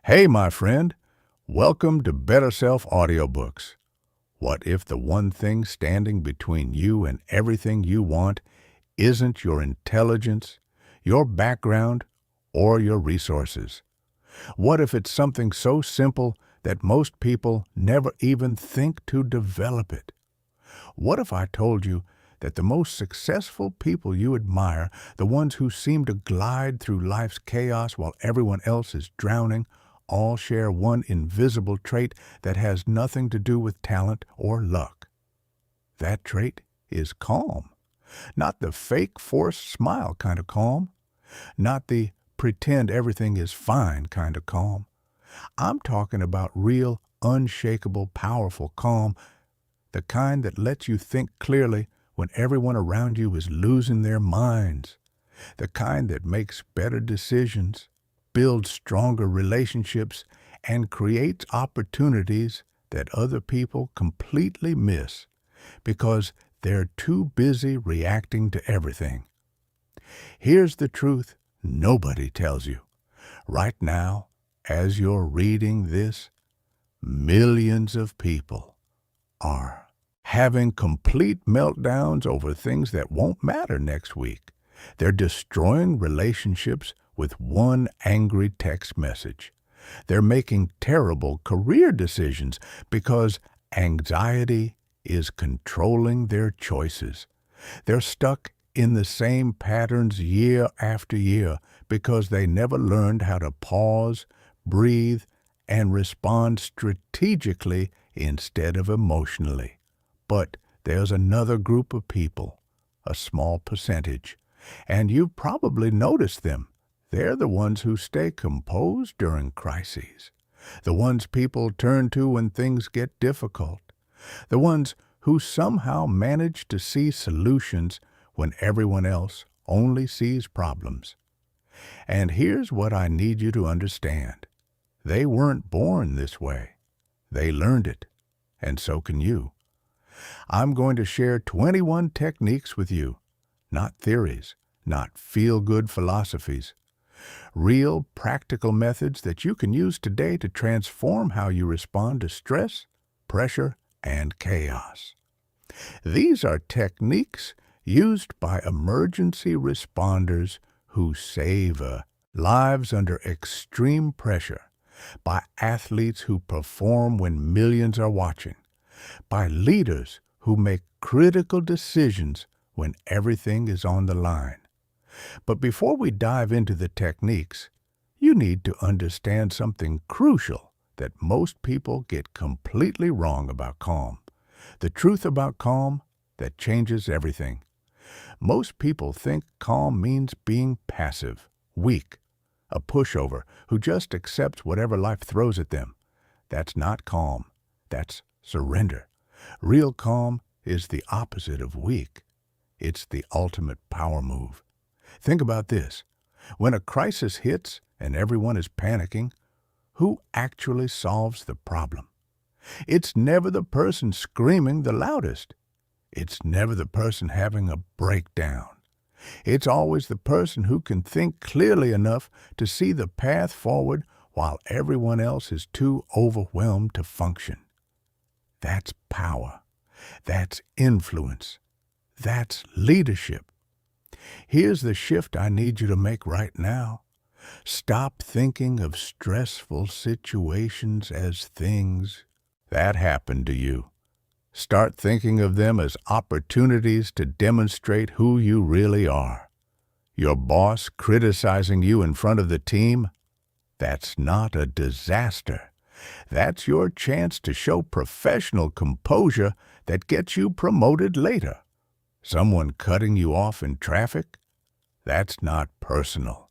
Hey, my friend, welcome to Better Self Audiobooks. What if the one thing standing between you and everything you want isn't your intelligence, your background, or your resources? What if it's something so simple that most people never even think to develop it? What if I told you that the most successful people you admire, the ones who seem to glide through life's chaos while everyone else is drowning, all share one invisible trait that has nothing to do with talent or luck? That trait is calm. Not the fake forced smile kind of calm. Not the pretend everything is fine kind of calm. I'm talking about real, unshakable, powerful calm, the kind that lets you think clearly when everyone around you is losing their minds, the kind that makes better decisions, builds stronger relationships, and creates opportunities that other people completely miss because they're too busy reacting to everything. Here's the truth nobody tells you. Right now, as you're reading this, millions of people are having complete meltdowns over things that won't matter next week. They're destroying relationships with one angry text message. They're making terrible career decisions because anxiety is controlling their choices. They're stuck in the same patterns year after year because they never learned how to pause, breathe, and respond strategically instead of emotionally. But there's another group of people, a small percentage, and you've probably noticed them. They're the ones who stay composed during crises, the ones people turn to when things get difficult, the ones who somehow manage to see solutions when everyone else only sees problems. And here's what I need you to understand. They weren't born this way. They learned it, and so can you. I'm going to share 21 techniques with you, not theories, not feel-good philosophies. Real, practical methods that you can use today to transform how you respond to stress, pressure, and chaos. These are techniques used by emergency responders who save lives under extreme pressure, by athletes who perform when millions are watching, by leaders who make critical decisions when everything is on the line. But before we dive into the techniques, you need to understand something crucial that most people get completely wrong about calm. The truth about calm that changes everything. Most people think calm means being passive, weak, a pushover who just accepts whatever life throws at them. That's not calm. That's surrender. Real calm is the opposite of weak. It's the ultimate power move. Think about this. When a crisis hits and everyone is panicking, who actually solves the problem? It's never the person screaming the loudest. It's never the person having a breakdown. It's always the person who can think clearly enough to see the path forward while everyone else is too overwhelmed to function. That's power. That's influence. That's leadership. Here's the shift I need you to make right now. Stop thinking of stressful situations as things that happened to you. Start thinking of them as opportunities to demonstrate who you really are. Your boss criticizing you in front of the team? That's not a disaster. That's your chance to show professional composure that gets you promoted later. Someone cutting you off in traffic? That's not personal.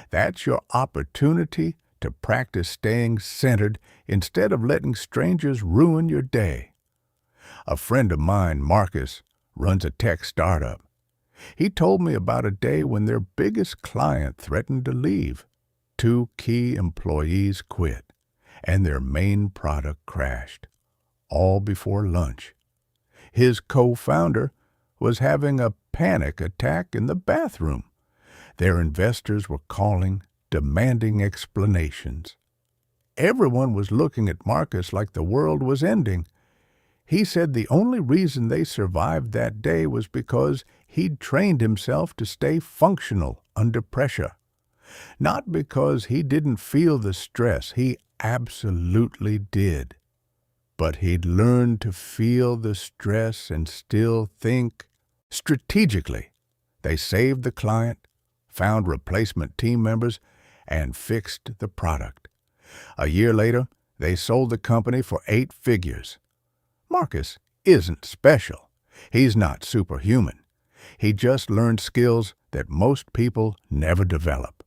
That's your opportunity to practice staying centered instead of letting strangers ruin your day. A friend of mine, Marcus, runs a tech startup. He told me about a day when their biggest client threatened to leave. 2 key employees quit, and their main product crashed, all before lunch. His co-founder was having a panic attack in the bathroom. Their investors were calling, demanding explanations. Everyone was looking at Marcus like the world was ending. He said the only reason they survived that day was because he'd trained himself to stay functional under pressure. Not because he didn't feel the stress, he absolutely did. But he'd learned to feel the stress and still think strategically. They saved the client, found replacement team members, and fixed the product. A year later, they sold the company for 8 figures. Marcus isn't special. He's not superhuman. He just learned skills that most people never develop.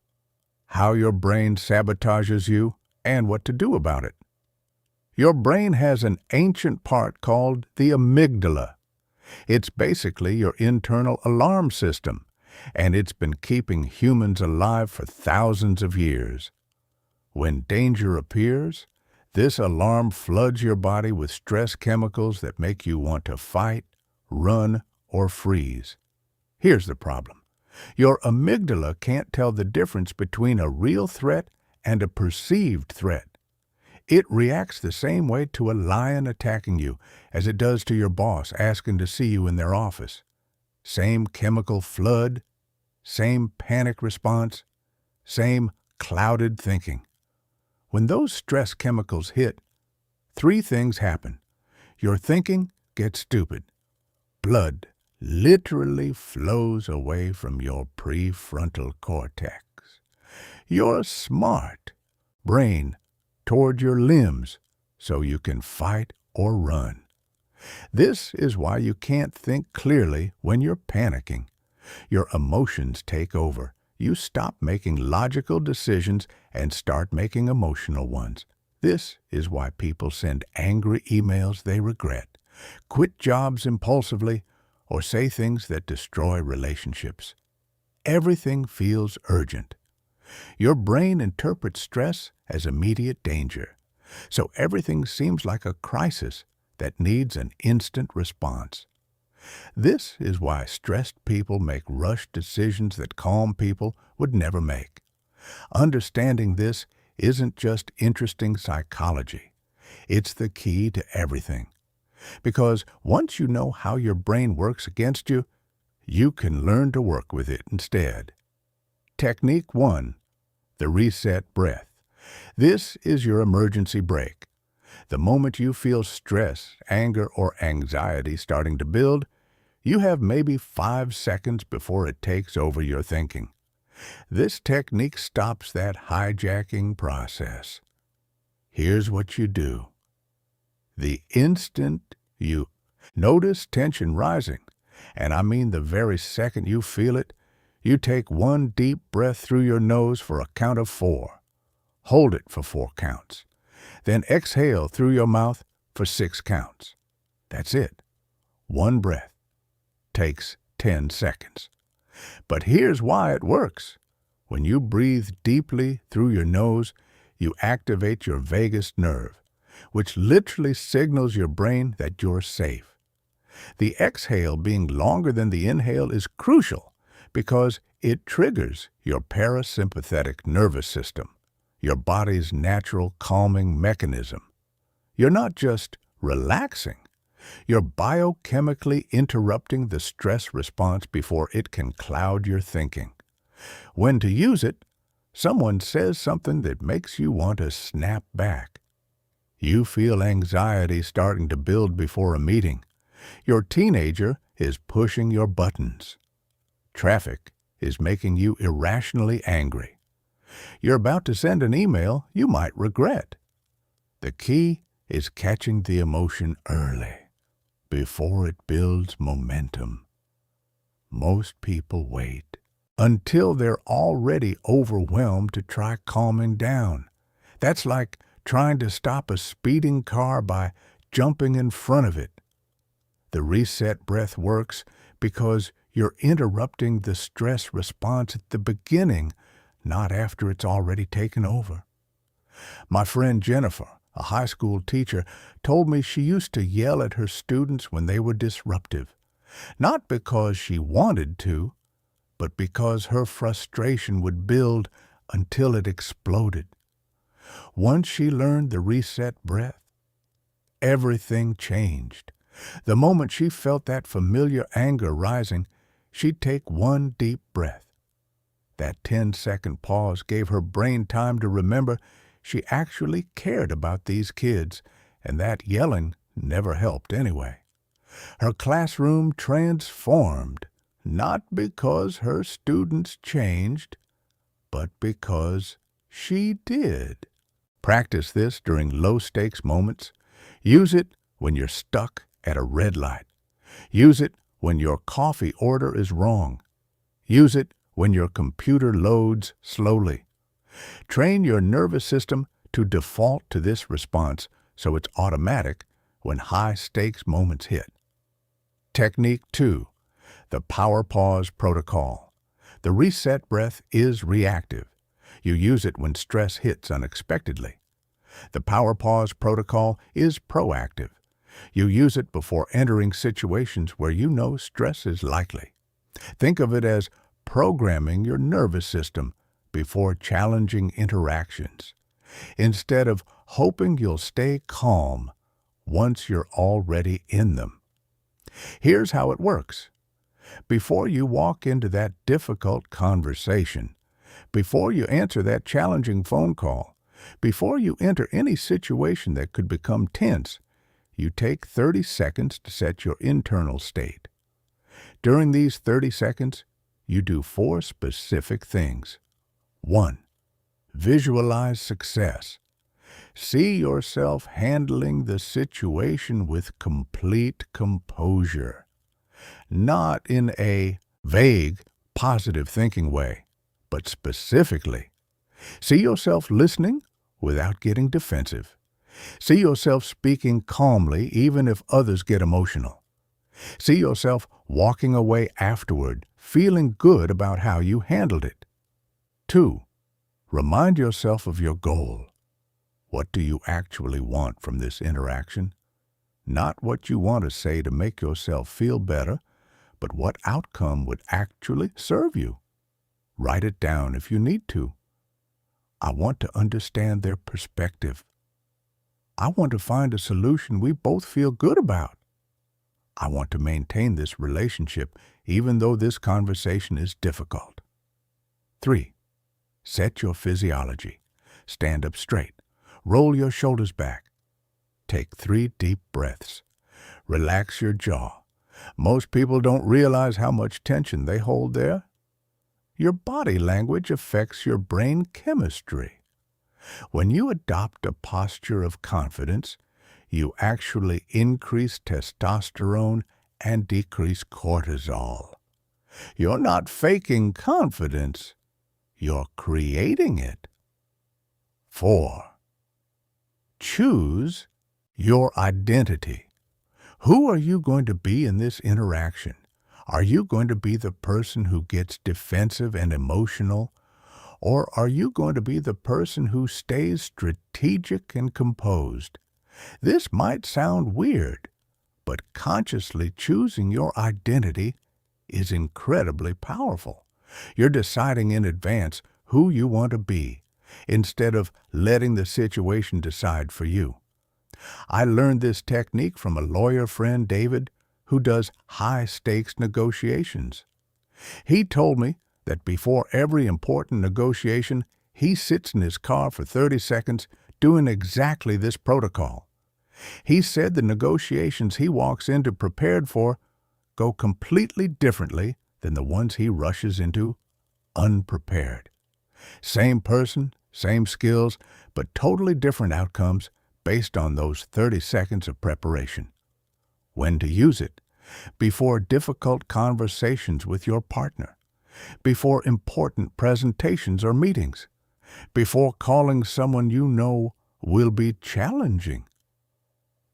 How your brain sabotages you and what to do about it. Your brain has an ancient part called the amygdala. It's basically your internal alarm system, and it's been keeping humans alive for thousands of years. When danger appears, this alarm floods your body with stress chemicals that make you want to fight, run, or freeze. Here's the problem. Your amygdala can't tell the difference between a real threat and a perceived threat. It reacts the same way to a lion attacking you as it does to your boss asking to see you in their office. Same chemical flood, same panic response, same clouded thinking. When those stress chemicals hit, 3 things happen. Your thinking gets stupid. Blood literally flows away from your prefrontal cortex. Your smart brain toward your limbs so you can fight or run. This is why you can't think clearly when you're panicking. Your emotions take over. You stop making logical decisions and start making emotional ones. This is why people send angry emails they regret, quit jobs impulsively, or say things that destroy relationships. Everything feels urgent. Your brain interprets stress as immediate danger, so everything seems like a crisis that needs an instant response. This is why stressed people make rushed decisions that calm people would never make. Understanding this isn't just interesting psychology. It's the key to everything. Because once you know how your brain works against you, you can learn to work with it instead. Technique 1. The reset breath. This is your emergency brake. The moment you feel stress, anger, or anxiety starting to build, you have maybe 5 seconds before it takes over your thinking. This technique stops that hijacking process. Here's what you do. The instant you notice tension rising, and I mean the very second you feel it, you take 1 deep breath through your nose for a count of 4. Hold it for 4 counts. Then exhale through your mouth for 6 counts. That's it. 1 breath takes 10 seconds. But here's why it works. When you breathe deeply through your nose, you activate your vagus nerve, which literally signals your brain that you're safe. The exhale being longer than the inhale is crucial because it triggers your parasympathetic nervous system, your body's natural calming mechanism. You're not just relaxing, you're biochemically interrupting the stress response before it can cloud your thinking. When to use it, someone says something that makes you want to snap back. You feel anxiety starting to build before a meeting. Your teenager is pushing your buttons. Traffic is making you irrationally angry. You're about to send an email you might regret. The key is catching the emotion early, before it builds momentum. Most people wait until they're already overwhelmed to try calming down. That's like trying to stop a speeding car by jumping in front of it. The reset breath works because you're interrupting the stress response at the beginning, not after it's already taken over. My friend Jennifer, a high school teacher, told me she used to yell at her students when they were disruptive, not because she wanted to, but because her frustration would build until it exploded. Once she learned the reset breath, everything changed. The moment she felt that familiar anger rising, she'd take one deep breath. That 10-second pause gave her brain time to remember she actually cared about these kids, and that yelling never helped anyway. Her classroom transformed, not because her students changed, but because she did. Practice this during low-stakes moments. Use it when you're stuck at a red light. Use it when your coffee order is wrong. Use it when your computer loads slowly. Train your nervous system to default to this response so it's automatic when high-stakes moments hit. Technique 2. The Power Pause Protocol. The reset breath is reactive. You use it when stress hits unexpectedly. The Power Pause Protocol is proactive. You use it before entering situations where you know stress is likely. Think of it as programming your nervous system before challenging interactions, instead of hoping you'll stay calm once you're already in them. Here's how it works. Before you walk into that difficult conversation, before you answer that challenging phone call, before you enter any situation that could become tense, you take 30 seconds to set your internal state. During these 30 seconds, you do 4 specific things. 1. Visualize success. See yourself handling the situation with complete composure, not in a vague, positive thinking way, but specifically. See yourself listening without getting defensive. See yourself speaking calmly even if others get emotional. See yourself walking away afterward, feeling good about how you handled it. 2. Remind yourself of your goal. What do you actually want from this interaction? Not what you want to say to make yourself feel better, but what outcome would actually serve you. Write it down if you need to. I want to understand their perspective. I want to find a solution we both feel good about. I want to maintain this relationship even though this conversation is difficult. 3. Set your physiology. Stand up straight. Roll your shoulders back. Take 3 deep breaths. Relax your jaw. Most people don't realize how much tension they hold there. Your body language affects your brain chemistry. When you adopt a posture of confidence, you actually increase testosterone and decrease cortisol. You're not faking confidence, you're creating it. 4. Choose your identity. Who are you going to be in this interaction? Are you going to be the person who gets defensive and emotional? Or are you going to be the person who stays strategic and composed? This might sound weird, but consciously choosing your identity is incredibly powerful. You're deciding in advance who you want to be, instead of letting the situation decide for you. I learned this technique from a lawyer friend, David, who does high-stakes negotiations. He told me that before every important negotiation, he sits in his car for 30 seconds doing exactly this protocol. He said the negotiations he walks into prepared for go completely differently than the ones he rushes into unprepared. Same person, same skills, but totally different outcomes based on those 30 seconds of preparation. When to use it? Before difficult conversations with your partner. Before important presentations or meetings. Before calling someone you know will be challenging.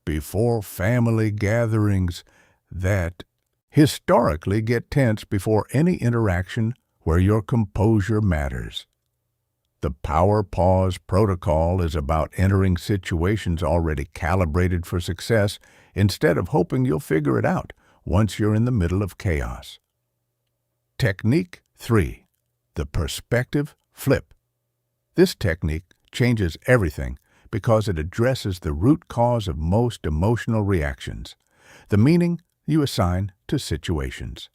Before family gatherings that historically get tense before any interaction where your composure matters. The Power Pause Protocol is about entering situations already calibrated for success instead of hoping you'll figure it out once you're in the middle of chaos. Technique 3. The Perspective Flip. This technique changes everything because it addresses the root cause of most emotional reactions, the meaning you assign to situations.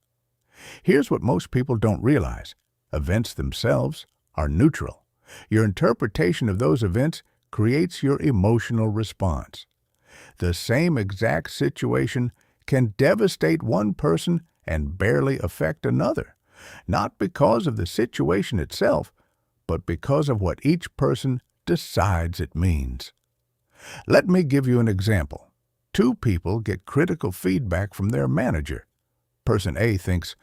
Here's what most people don't realize. Events themselves are neutral. Your interpretation of those events creates your emotional response. The same exact situation can devastate one person and barely affect another, not because of the situation itself, but because of what each person decides it means. Let me give you an example. Two people get critical feedback from their manager. Person A thinks,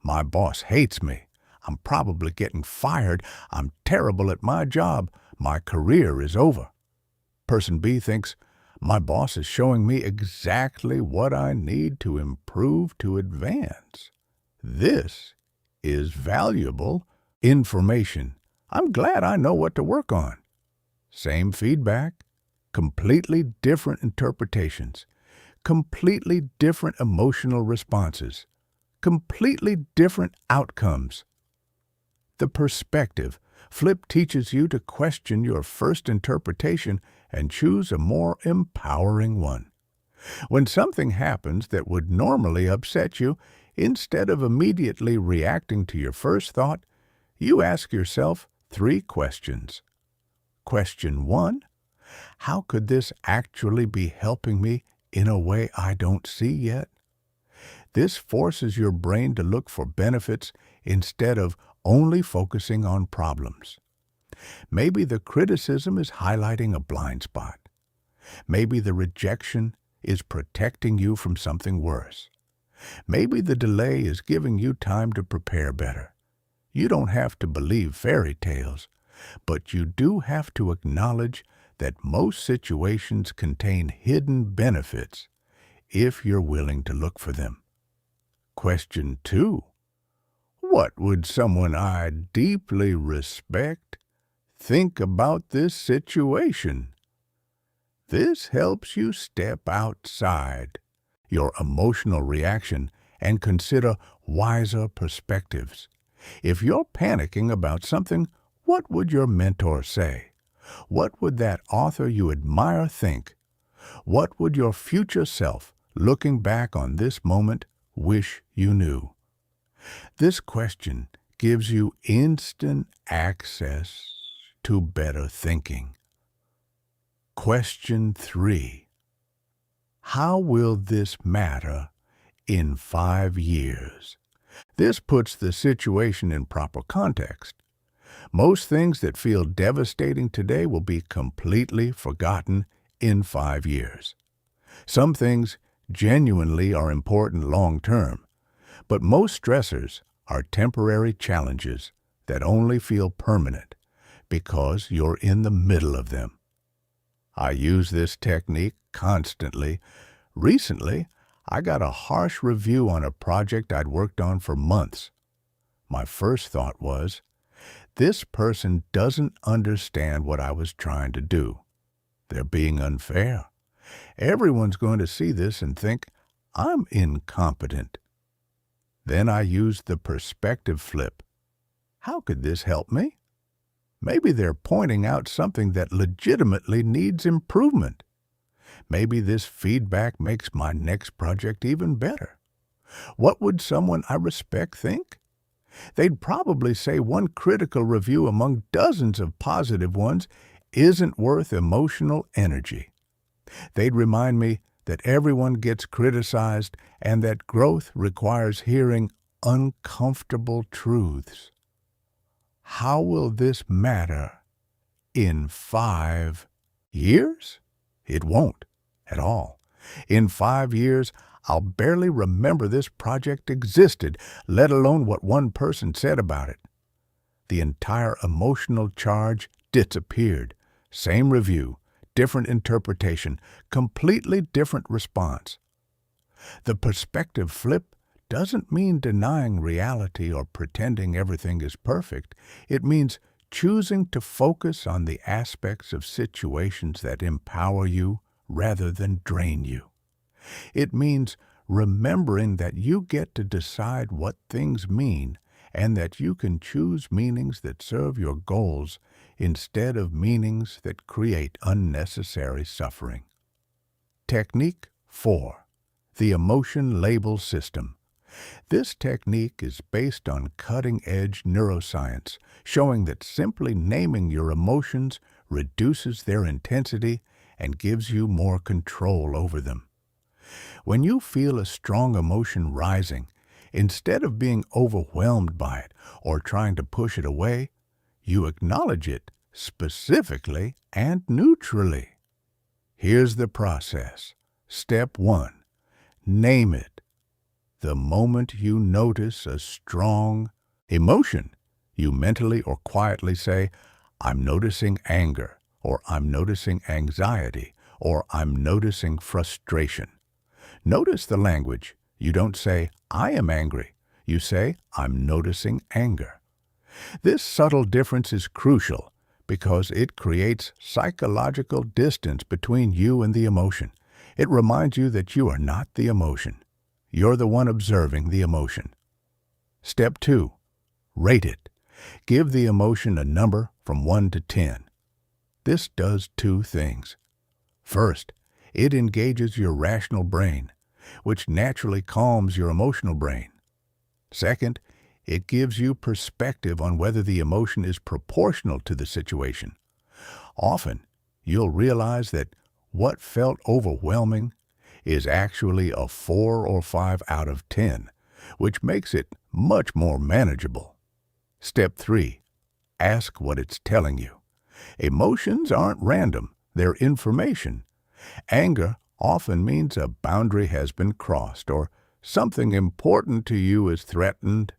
"My boss hates me. I'm probably getting fired. I'm terrible at my job. My career is over." Person B thinks, "My boss is showing me exactly what I need to improve to advance. This is valuable information. I'm glad I know what to work on." Same feedback, completely different interpretations, completely different emotional responses, completely different outcomes. The perspective flip teaches you to question your first interpretation and choose a more empowering one. When something happens that would normally upset you, instead of immediately reacting to your first thought, you ask yourself 3 questions. Question 1, how could this actually be helping me in a way I don't see yet? This forces your brain to look for benefits instead of only focusing on problems. Maybe the criticism is highlighting a blind spot. Maybe the rejection is protecting you from something worse. Maybe the delay is giving you time to prepare better. You don't have to believe fairy tales, but you do have to acknowledge that most situations contain hidden benefits if you're willing to look for them. Question 2. What would someone I deeply respect think about this situation? This helps you step outside your emotional reaction and consider wiser perspectives. If you're panicking about something, what would your mentor say? What would that author you admire think? What would your future self, looking back on this moment, wish you knew? This question gives you instant access to better thinking. Question 3. How will this matter in 5 years? This puts the situation in proper context. Most things that feel devastating today will be completely forgotten in 5 years. Some things genuinely are important long term, but most stressors are temporary challenges that only feel permanent because you're in the middle of them. I use this technique constantly. Recently, I got a harsh review on a project I'd worked on for months. My first thought was, this person doesn't understand what I was trying to do. They're being unfair. Everyone's going to see this and think I'm incompetent. Then I used the perspective flip. How could this help me? Maybe they're pointing out something that legitimately needs improvement. Maybe this feedback makes my next project even better. What would someone I respect think? They'd probably say one critical review among dozens of positive ones isn't worth emotional energy. They'd remind me that everyone gets criticized and that growth requires hearing uncomfortable truths. How will this matter in 5 years? It won't at all. In 5 years, I'll barely remember this project existed, let alone what one person said about it. The entire emotional charge disappeared. Same review, different interpretation, completely different response. The perspective flip doesn't mean denying reality or pretending everything is perfect. It means choosing to focus on the aspects of situations that empower you rather than drain you. It means remembering that you get to decide what things mean and that you can choose meanings that serve your goals instead of meanings that create unnecessary suffering. Technique 4. The Emotion Label System. This technique is based on cutting-edge neuroscience, showing that simply naming your emotions reduces their intensity and gives you more control over them. When you feel a strong emotion rising, instead of being overwhelmed by it or trying to push it away, you acknowledge it specifically and neutrally. Here's the process. Step 1. Name it. The moment you notice a strong emotion, you mentally or quietly say, "I'm noticing anger," or "I'm noticing anxiety," or "I'm noticing frustration." Notice the language. You don't say, "I am angry." You say, "I'm noticing anger." This subtle difference is crucial because it creates psychological distance between you and the emotion. It reminds you that you are not the emotion. You're the one observing the emotion. Step 2. Rate it. Give the emotion a number from 1 to 10. This does 2 things. First, it engages your rational brain, which naturally calms your emotional brain. Second, it gives you perspective on whether the emotion is proportional to the situation. Often, you'll realize that what felt overwhelming is actually a 4 or 5 out of 10, which makes it much more manageable. Step 3. Ask what it's telling you. Emotions aren't random, they're information. Anger often means a boundary has been crossed or something important to you is threatened.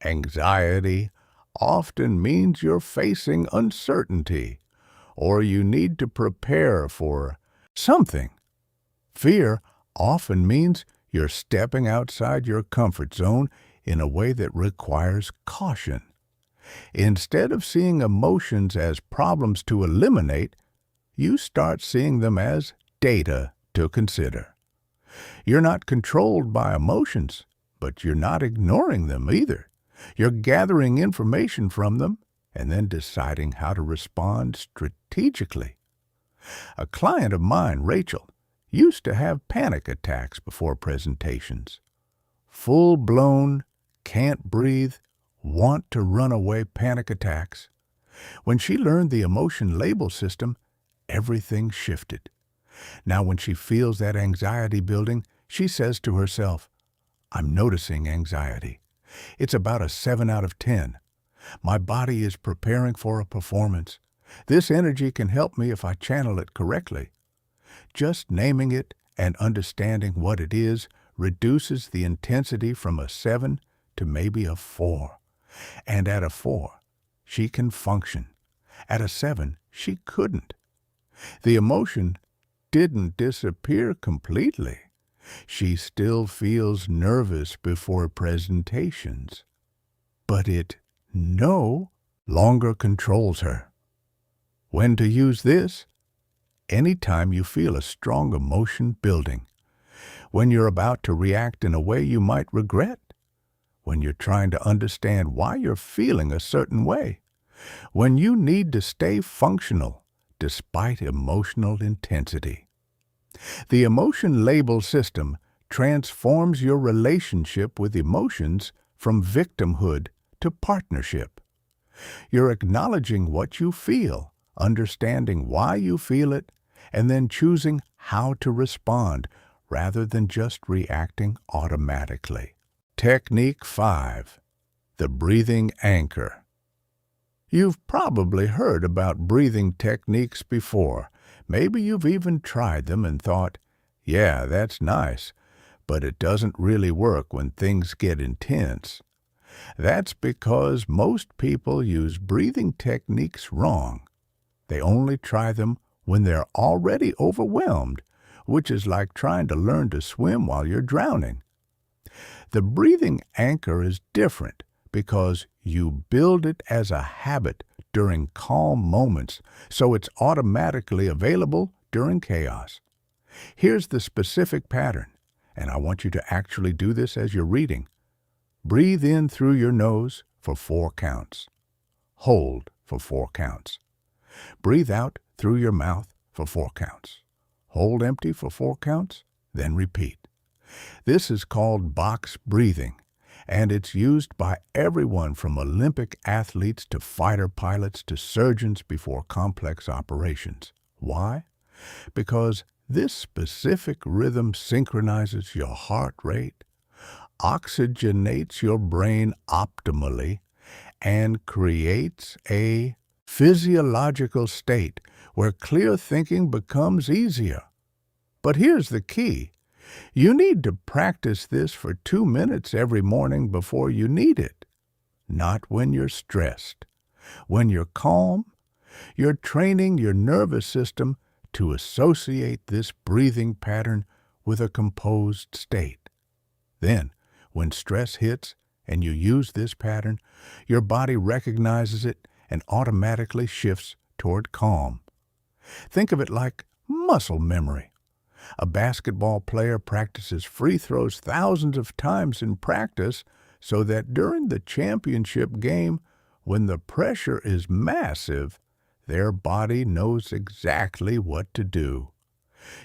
Anxiety often means you're facing uncertainty or you need to prepare for something. Fear often means you're stepping outside your comfort zone in a way that requires caution. Instead of seeing emotions as problems to eliminate, you start seeing them as data to consider. You're not controlled by emotions, but you're not ignoring them either. You're gathering information from them and then deciding how to respond strategically. A client of mine, Rachel, used to have panic attacks before presentations. Full-blown, can't breathe, want to run away panic attacks. When she learned the emotion label system, everything shifted. Now when she feels that anxiety building, she says to herself, "I'm noticing anxiety. It's about a 7 out of 10. My body is preparing for a performance. This energy can help me if I channel it correctly." Just naming it and understanding what it is reduces the intensity from a 7 to maybe a 4. And at a 4, she can function. At a 7, she couldn't. The emotion didn't disappear completely. She still feels nervous before presentations, but it no longer controls her. When to use this? Anytime you feel a strong emotion building. When you're about to react in a way you might regret. When you're trying to understand why you're feeling a certain way. When you need to stay functional despite emotional intensity. The emotion label system transforms your relationship with emotions from victimhood to partnership. You're acknowledging what you feel, understanding why you feel it, and then choosing how to respond rather than just reacting automatically. Technique 5. The breathing anchor. You've probably heard about breathing techniques before. Maybe you've even tried them and thought, "Yeah, that's nice, but it doesn't really work when things get intense." That's because most people use breathing techniques wrong. They only try them when they're already overwhelmed, which is like trying to learn to swim while you're drowning. The breathing anchor is different because you build it as a habit during calm moments, so it's automatically available during chaos. Here's the specific pattern, and I want you to actually do this as you're reading. Breathe in through your nose for 4 counts. Hold for 4 counts. Breathe out through your mouth for 4 counts. Hold empty for 4 counts, then repeat. This is called box breathing, and it's used by everyone from Olympic athletes to fighter pilots to surgeons before complex operations. Why? Because this specific rhythm synchronizes your heart rate, oxygenates your brain optimally, and creates a physiological state where clear thinking becomes easier. But here's the key. You need to practice this for 2 minutes every morning before you need it. Not when you're stressed. When you're calm, you're training your nervous system to associate this breathing pattern with a composed state. Then, when stress hits and you use this pattern, your body recognizes it and automatically shifts toward calm. Think of it like muscle memory. A basketball player practices free throws thousands of times in practice so that during the championship game, when the pressure is massive, their body knows exactly what to do.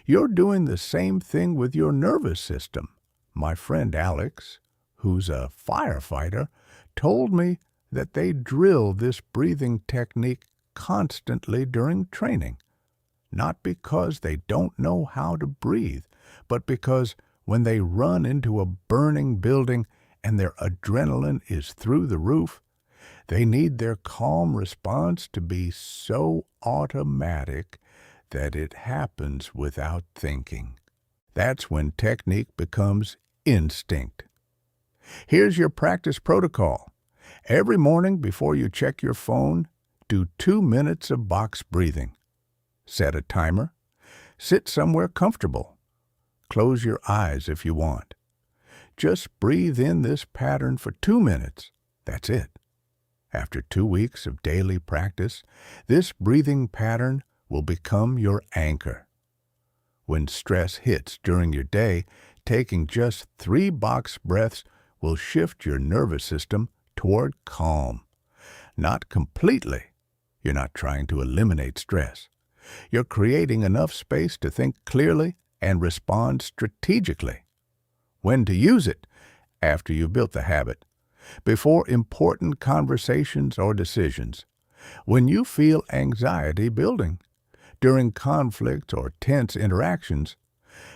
You're doing the same thing with your nervous system. My friend Alex, who's a firefighter, told me that they drill this breathing technique constantly during training. Not because they don't know how to breathe, but because when they run into a burning building and their adrenaline is through the roof, they need their calm response to be so automatic that it happens without thinking. That's when technique becomes instinct. Here's your practice protocol. Every morning before you check your phone, do 2 minutes of box breathing. Set a timer. Sit somewhere comfortable. Close your eyes if you want. Just breathe in this pattern for 2 minutes. That's it. After 2 weeks of daily practice, this breathing pattern will become your anchor. When stress hits during your day, taking just 3 box breaths will shift your nervous system toward calm. Not completely. You're not trying to eliminate stress. You're creating enough space to think clearly and respond strategically. When to use it? After you've built the habit. Before important conversations or decisions. When you feel anxiety building. During conflict or tense interactions.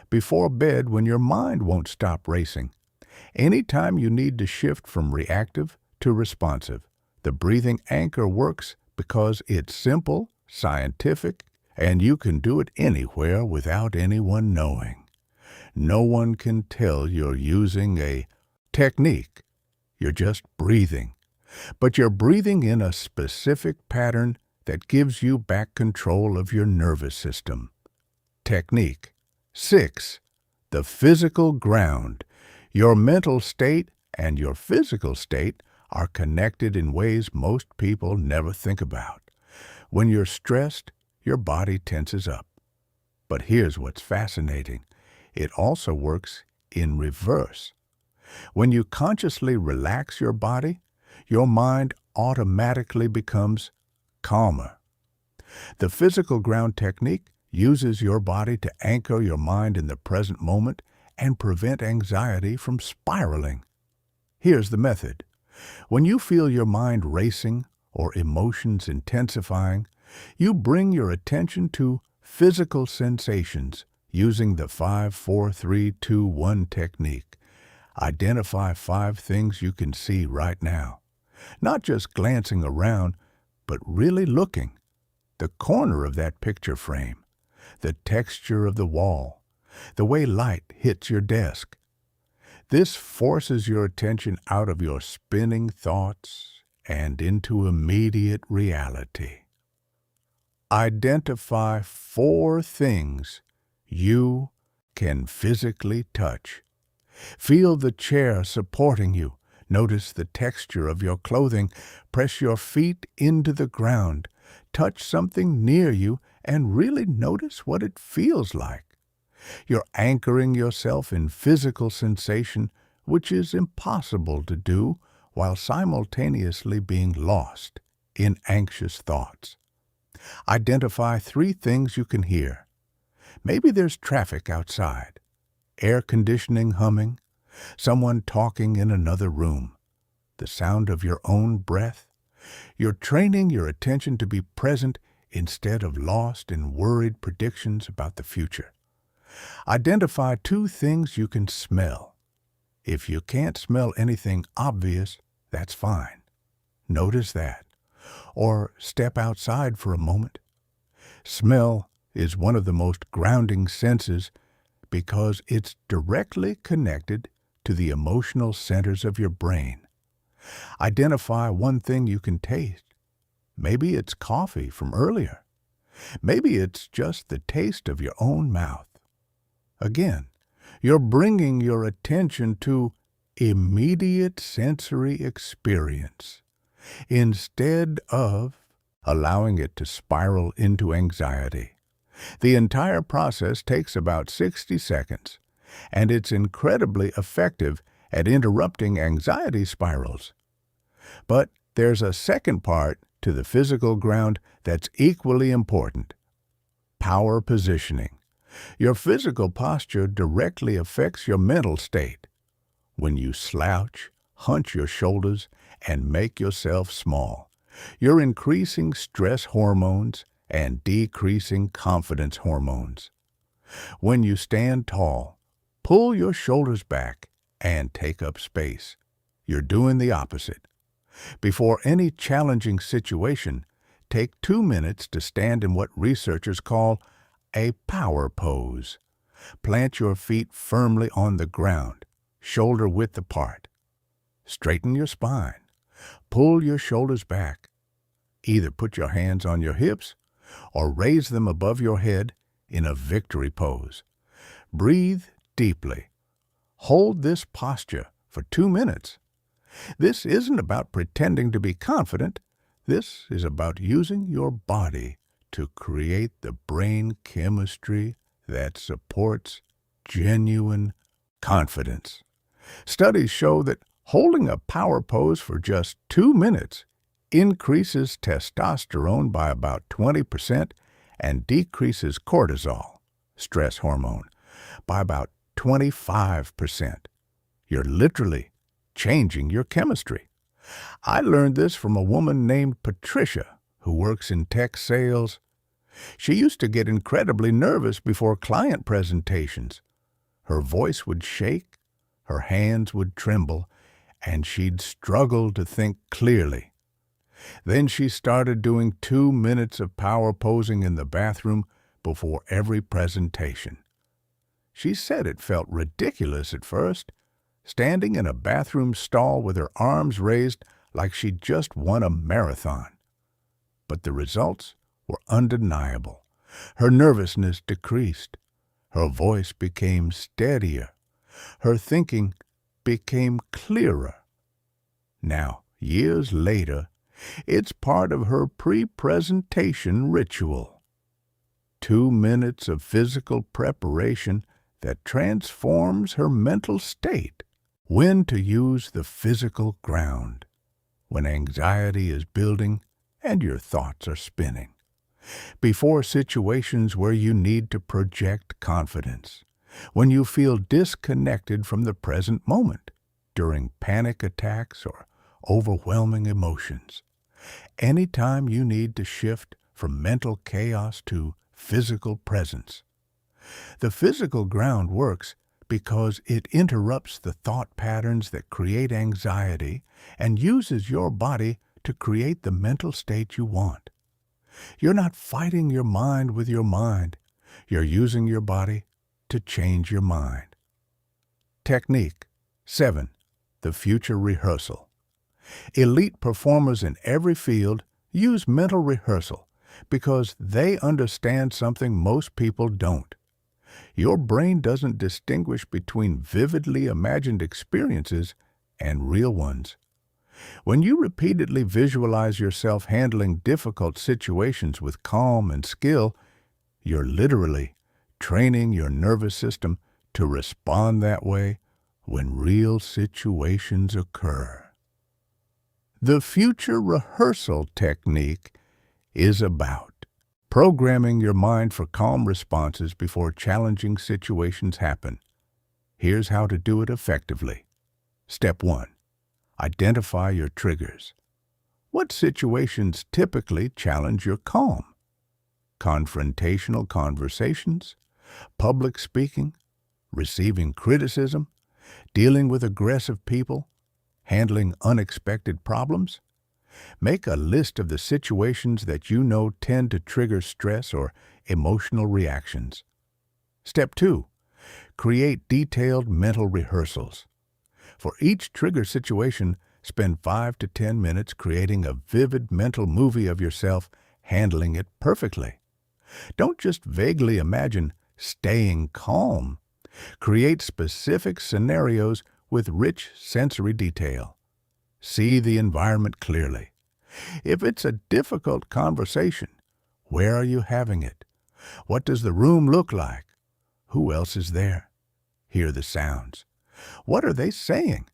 Before bed when your mind won't stop racing. Anytime you need to shift from reactive to responsive. The breathing anchor works because it's simple, scientific, and you can do it anywhere without anyone knowing. No one can tell you're using a technique. You're just breathing. But you're breathing in a specific pattern that gives you back control of your nervous system. Technique 6. The physical ground. Your mental state and your physical state are connected in ways most people never think about. When you're stressed, your body tenses up. But here's what's fascinating. It also works in reverse. When you consciously relax your body, your mind automatically becomes calmer. The physical ground technique uses your body to anchor your mind in the present moment and prevent anxiety from spiraling. Here's the method. When you feel your mind racing or emotions intensifying, you bring your attention to physical sensations using the 5-4-3-2-1 technique. Identify 5 things you can see right now. Not just glancing around, but really looking. The corner of that picture frame, the texture of the wall, the way light hits your desk. This forces your attention out of your spinning thoughts and into immediate reality. Identify 4 things you can physically touch. Feel the chair supporting you. Notice the texture of your clothing. Press your feet into the ground. Touch something near you and really notice what it feels like. You're anchoring yourself in physical sensation, which is impossible to do while simultaneously being lost in anxious thoughts. Identify 3 things you can hear. Maybe there's traffic outside, air conditioning humming, someone talking in another room, the sound of your own breath. You're training your attention to be present instead of lost in worried predictions about the future. Identify 2 things you can smell. If you can't smell anything obvious, that's fine. Notice that. Or step outside for a moment. Smell is one of the most grounding senses because it's directly connected to the emotional centers of your brain. Identify 1 thing you can taste. Maybe it's coffee from earlier. Maybe it's just the taste of your own mouth. Again, you're bringing your attention to immediate sensory experience instead of allowing it to spiral into anxiety. The entire process takes about 60 seconds, and it's incredibly effective at interrupting anxiety spirals. But there's a second part to the physical ground that's equally important: power positioning. Your physical posture directly affects your mental state. When you slouch, hunch your shoulders, and make yourself small, you're increasing stress hormones and decreasing confidence hormones. When you stand tall, pull your shoulders back, and take up space, you're doing the opposite. Before any challenging situation, take 2 minutes to stand in what researchers call a power pose. Plant your feet firmly on the ground, shoulder width apart. Straighten your spine. Pull your shoulders back. Either put your hands on your hips or raise them above your head in a victory pose. Breathe deeply. Hold this posture for 2 minutes. This isn't about pretending to be confident. This is about using your body to create the brain chemistry that supports genuine confidence. Studies show that holding a power pose for just 2 minutes increases testosterone by about 20% and decreases cortisol, stress hormone, by about 25%. You're literally changing your chemistry. I learned this from a woman named Patricia who works in tech sales. She used to get incredibly nervous before client presentations. Her voice would shake, her hands would tremble, and she'd struggle to think clearly. Then she started doing 2 minutes of power posing in the bathroom before every presentation. She said it felt ridiculous at first, standing in a bathroom stall with her arms raised like she'd just won a marathon. But the results were undeniable. Her nervousness decreased. Her voice became steadier. Her thinking became clearer. Now, years later, it's part of her pre-presentation ritual. 2 minutes of physical preparation that transforms her mental state. When to use the physical ground. When anxiety is building and your thoughts are spinning. Before situations where you need to project confidence. When you feel disconnected from the present moment. During panic attacks or overwhelming emotions. Anytime you need to shift from mental chaos to physical presence. The physical ground works because it interrupts the thought patterns that create anxiety and uses your body to create the mental state you want. You're not fighting your mind with your mind. You're using your body to change your mind. Technique 7. The future rehearsal. Elite performers in every field use mental rehearsal because they understand something most people don't. Your brain doesn't distinguish between vividly imagined experiences and real ones. When you repeatedly visualize yourself handling difficult situations with calm and skill, you're literally training your nervous system to respond that way when real situations occur. The future rehearsal technique is about programming your mind for calm responses before challenging situations happen. Here's how to do it effectively. Step 1. Identify your triggers. What situations typically challenge your calm? Confrontational conversations, public speaking, receiving criticism, dealing with aggressive people, handling unexpected problems? Make a list of the situations that you know tend to trigger stress or emotional reactions. Step 2. Create detailed mental rehearsals. For each trigger situation, spend 5 to 10 minutes creating a vivid mental movie of yourself handling it perfectly. Don't just vaguely imagine staying calm. Create specific scenarios with rich sensory detail. See the environment clearly. If it's a difficult conversation, where are you having it? What does the room look like? Who else is there? Hear the sounds. What are they saying?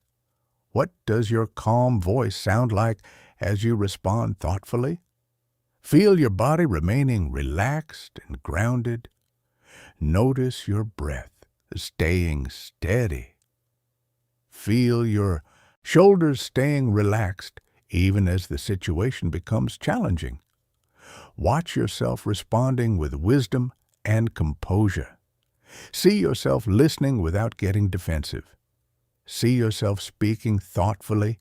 What does your calm voice sound like as you respond thoughtfully? Feel your body remaining relaxed and grounded. Notice your breath, staying steady. Feel your shoulders staying relaxed even as the situation becomes challenging. Watch yourself responding with wisdom and composure. See yourself listening without getting defensive. See yourself speaking thoughtfully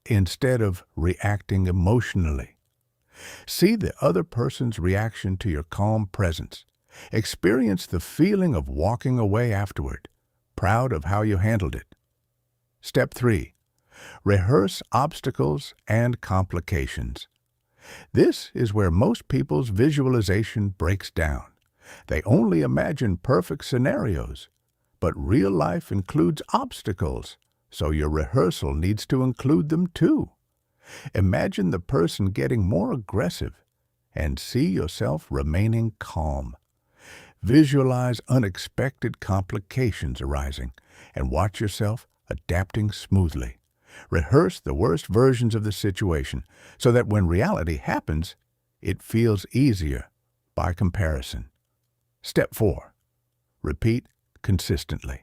instead of reacting emotionally. See the other person's reaction to your calm presence. Experience the feeling of walking away afterward, proud of how you handled it. Step 3. Rehearse obstacles and complications. This is where most people's visualization breaks down. They only imagine perfect scenarios, but real life includes obstacles, so your rehearsal needs to include them too. Imagine the person getting more aggressive and see yourself remaining calm. Visualize unexpected complications arising and watch yourself adapting smoothly. Rehearse the worst versions of the situation so that when reality happens, it feels easier by comparison. Step 4. Repeat consistently.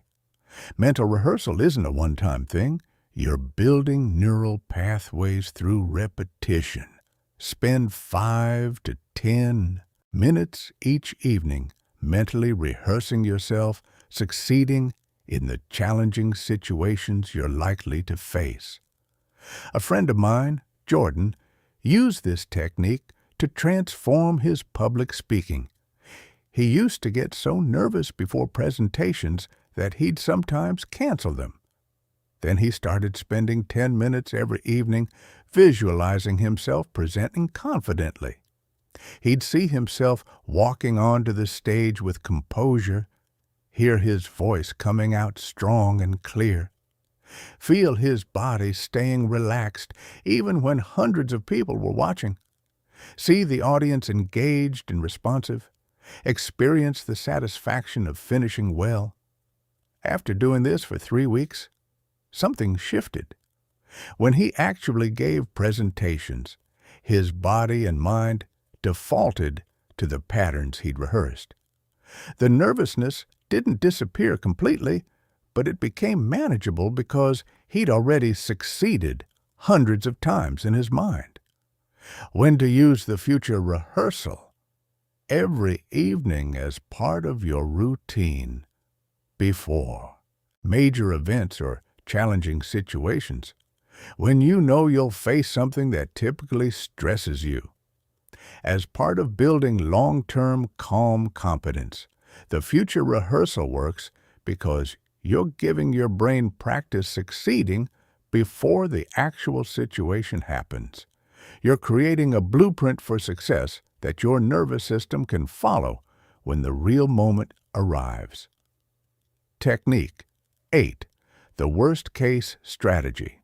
Mental rehearsal isn't a one-time thing. You're building neural pathways through repetition. Spend 5 to 10 minutes each evening mentally rehearsing yourself succeeding in the challenging situations you're likely to face. A friend of mine, Jordan, used this technique to transform his public speaking. He used to get so nervous before presentations that he'd sometimes cancel them. Then he started spending 10 minutes every evening visualizing himself presenting confidently. He'd see himself walking onto the stage with composure, hear his voice coming out strong and clear, feel his body staying relaxed even when hundreds of people were watching, see the audience engaged and responsive, experience the satisfaction of finishing well. After doing this for 3 weeks, something shifted. When he actually gave presentations, his body and mind defaulted to the patterns he'd rehearsed. The nervousness didn't disappear completely, but it became manageable because he'd already succeeded hundreds of times in his mind. When to use the future rehearsal? Every evening as part of your routine. Before major events or challenging situations. When you know you'll face something that typically stresses you. As part of building long-term calm competence, the future rehearsal works because you're giving your brain practice succeeding before the actual situation happens. You're creating a blueprint for success that your nervous system can follow when the real moment arrives. Technique 8. The worst-case strategy.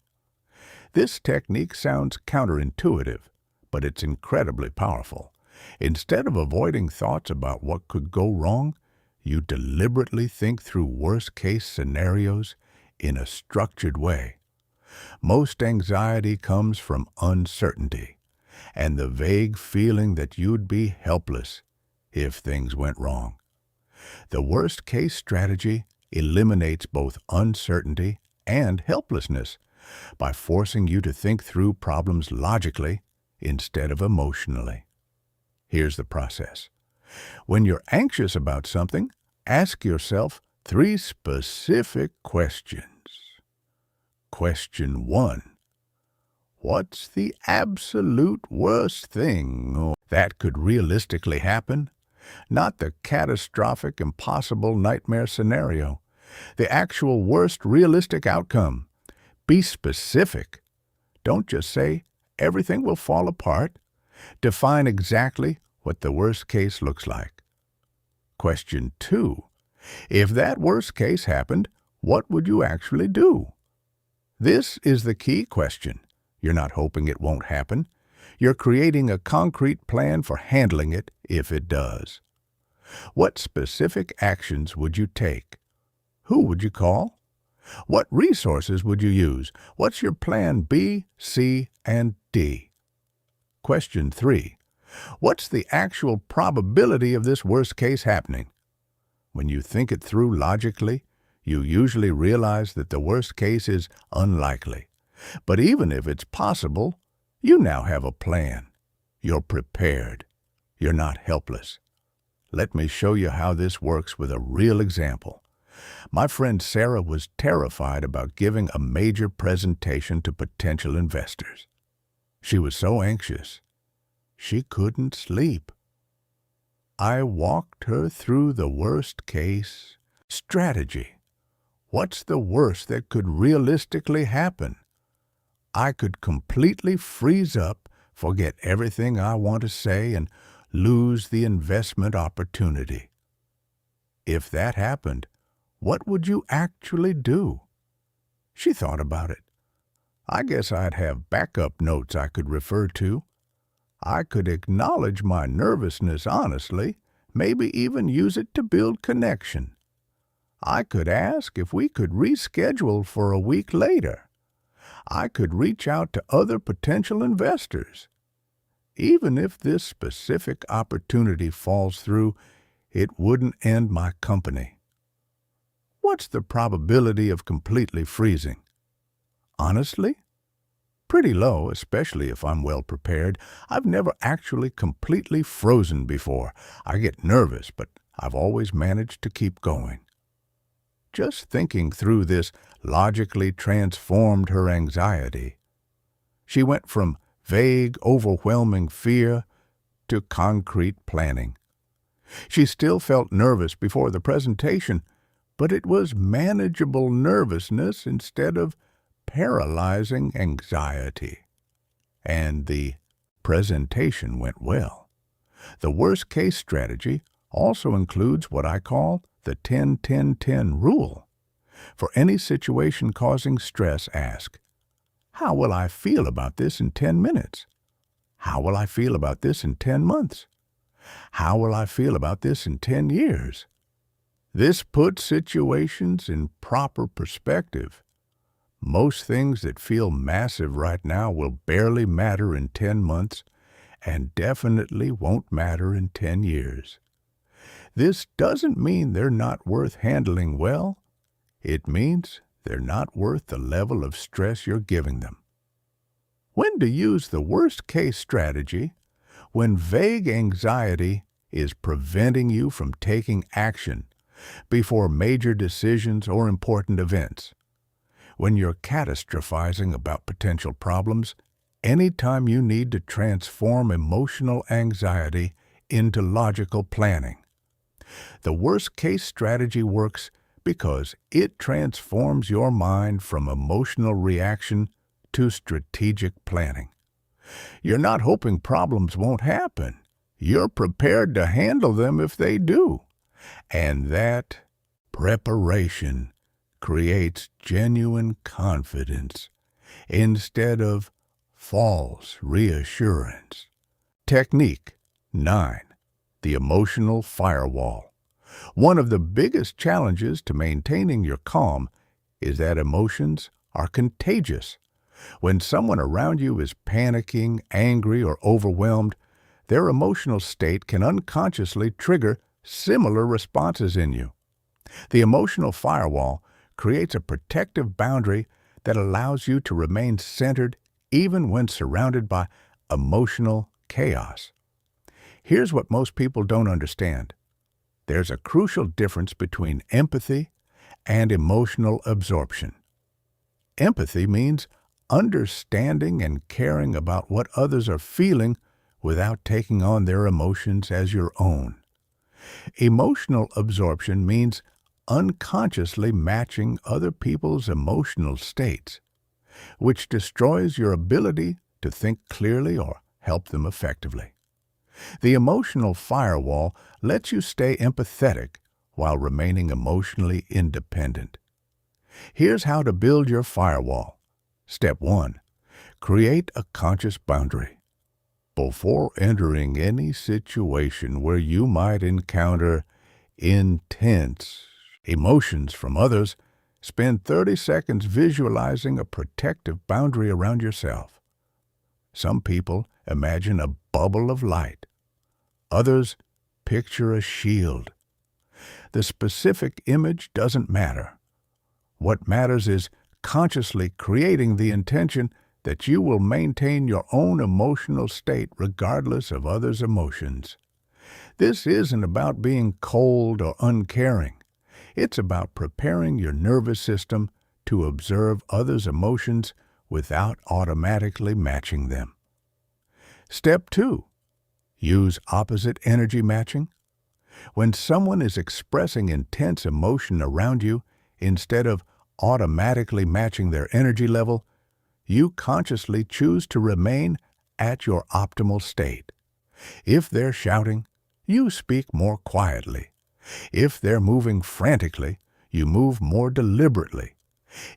This technique sounds counterintuitive, but it's incredibly powerful. Instead of avoiding thoughts about what could go wrong, you deliberately think through worst-case scenarios in a structured way. Most anxiety comes from uncertainty and the vague feeling that you'd be helpless if things went wrong. The worst-case strategy eliminates both uncertainty and helplessness by forcing you to think through problems logically instead of emotionally. Here's the process. When you're anxious about something, ask yourself 3 specific questions. Question 1. What's the absolute worst thing that could realistically happen? Not the catastrophic, impossible nightmare scenario. The actual worst realistic outcome. Be specific. Don't just say, everything will fall apart. Define exactly what the worst case looks like. Question 2. If that worst case happened, what would you actually do? This is the key question. You're not hoping it won't happen. You're creating a concrete plan for handling it if it does. What specific actions would you take? Who would you call? What resources would you use? What's your plan B, C, and D? Question 3. What's the actual probability of this worst case happening? When you think it through logically, you usually realize that the worst case is unlikely. But even if it's possible, you now have a plan. You're prepared. You're not helpless. Let me show you how this works with a real example. My friend Sarah was terrified about giving a major presentation to potential investors. She was so anxious, she couldn't sleep. I walked her through the worst-case strategy. What's the worst that could realistically happen? I could completely freeze up, forget everything I want to say, and lose the investment opportunity. If that happened, what would you actually do? She thought about it. I guess I'd have backup notes I could refer to. I could acknowledge my nervousness honestly, maybe even use it to build connection. I could ask if we could reschedule for a week later. I could reach out to other potential investors. Even if this specific opportunity falls through, it wouldn't end my company. What's the probability of completely freezing? Honestly, pretty low, especially if I'm well prepared. I've never actually completely frozen before. I get nervous, but I've always managed to keep going. Just thinking through this logically transformed her anxiety. She went from vague, overwhelming fear to concrete planning. She still felt nervous before the presentation, but it was manageable nervousness instead of paralyzing anxiety. And the presentation went well. The worst-case strategy also includes what I call the 10-10-10 rule. For any situation causing stress, ask, how will I feel about this in 10 minutes? How will I feel about this in 10 months? How will I feel about this in 10 years? This puts situations in proper perspective. Most things that feel massive right now will barely matter in 10 months and definitely won't matter in 10 years. This doesn't mean they're not worth handling well. It means they're not worth the level of stress you're giving them. When to use the worst-case strategy? When vague anxiety is preventing you from taking action before major decisions or important events. When you're catastrophizing about potential problems, anytime you need to transform emotional anxiety into logical planning. The worst-case strategy works because it transforms your mind from emotional reaction to strategic planning. You're not hoping problems won't happen. You're prepared to handle them if they do. And that preparation creates genuine confidence instead of false reassurance. Technique 9. The Emotional Firewall. One of the biggest challenges to maintaining your calm is that emotions are contagious. When someone around you is panicking, angry, or overwhelmed, their emotional state can unconsciously trigger similar responses in you. The emotional firewall creates a protective boundary that allows you to remain centered even when surrounded by emotional chaos. Here's what most people don't understand. There's a crucial difference between empathy and emotional absorption. Empathy means understanding and caring about what others are feeling without taking on their emotions as your own. Emotional absorption means unconsciously matching other people's emotional states, which destroys your ability to think clearly or help them effectively. The emotional firewall lets you stay empathetic while remaining emotionally independent. Here's how to build your firewall. Step 1. Create a conscious boundary. Before entering any situation where you might encounter intense emotions from others, spend 30 seconds visualizing a protective boundary around yourself. Some people imagine a bubble of light. Others picture a shield. The specific image doesn't matter. What matters is consciously creating the intention that you will maintain your own emotional state regardless of others' emotions. This isn't about being cold or uncaring. It's about preparing your nervous system to observe others' emotions without automatically matching them. Step 2. Use opposite energy matching. When someone is expressing intense emotion around you, instead of automatically matching their energy level, you consciously choose to remain at your optimal state. If they're shouting, you speak more quietly. If they're moving frantically, you move more deliberately.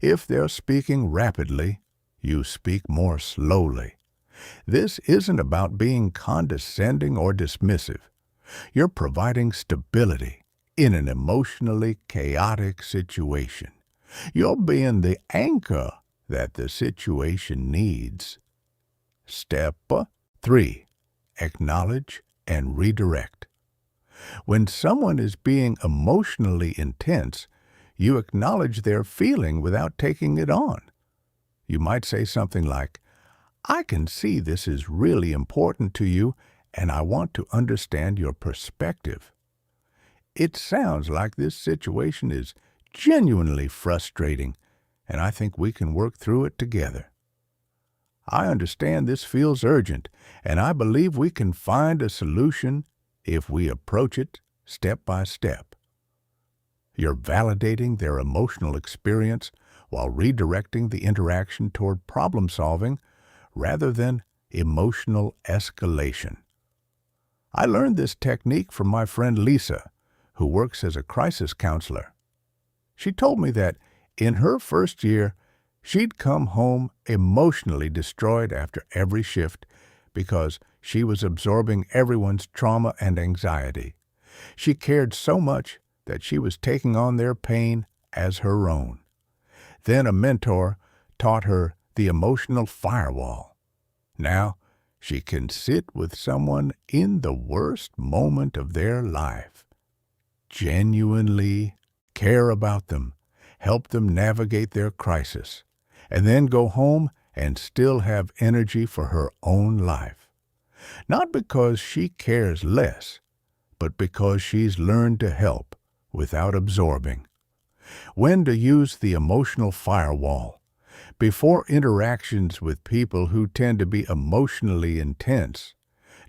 If they're speaking rapidly, you speak more slowly. This isn't about being condescending or dismissive. You're providing stability in an emotionally chaotic situation. You're being the anchor that the situation needs. Step 3. Acknowledge and redirect. When someone is being emotionally intense, you acknowledge their feeling without taking it on. You might say something like, "I can see this is really important to you, and I want to understand your perspective. It sounds like this situation is genuinely frustrating, and I think we can work through it together. I understand this feels urgent, and I believe we can find a solution if we approach it step by step." You're validating their emotional experience while redirecting the interaction toward problem solving rather than emotional escalation. I learned this technique from my friend Lisa, who works as a crisis counselor. She told me that in her first year, she'd come home emotionally destroyed after every shift because she was absorbing everyone's trauma and anxiety. She cared so much that she was taking on their pain as her own. Then a mentor taught her the emotional firewall. Now, she can sit with someone in the worst moment of their life, genuinely care about them, help them navigate their crisis, and then go home and still have energy for her own life. Not because she cares less, but because she's learned to help without absorbing. When to use the emotional firewall. Before interactions with people who tend to be emotionally intense,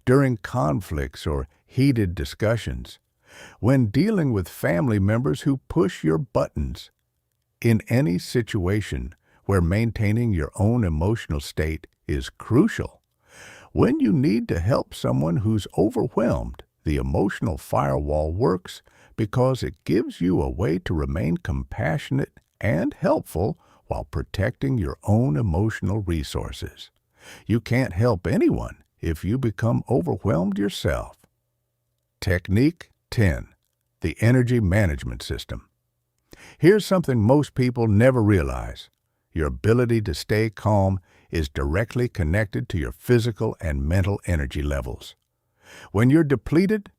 during conflicts or heated discussions, when dealing with family members who push your buttons, in any situation where maintaining your own emotional state is crucial. When you need to help someone who's overwhelmed, the emotional firewall works because it gives you a way to remain compassionate and helpful while protecting your own emotional resources. You can't help anyone if you become overwhelmed yourself. Technique 10. The energy management system. Here's something most people never realize. your ability to stay calm is directly connected to your physical and mental energy levels. When you're depleted,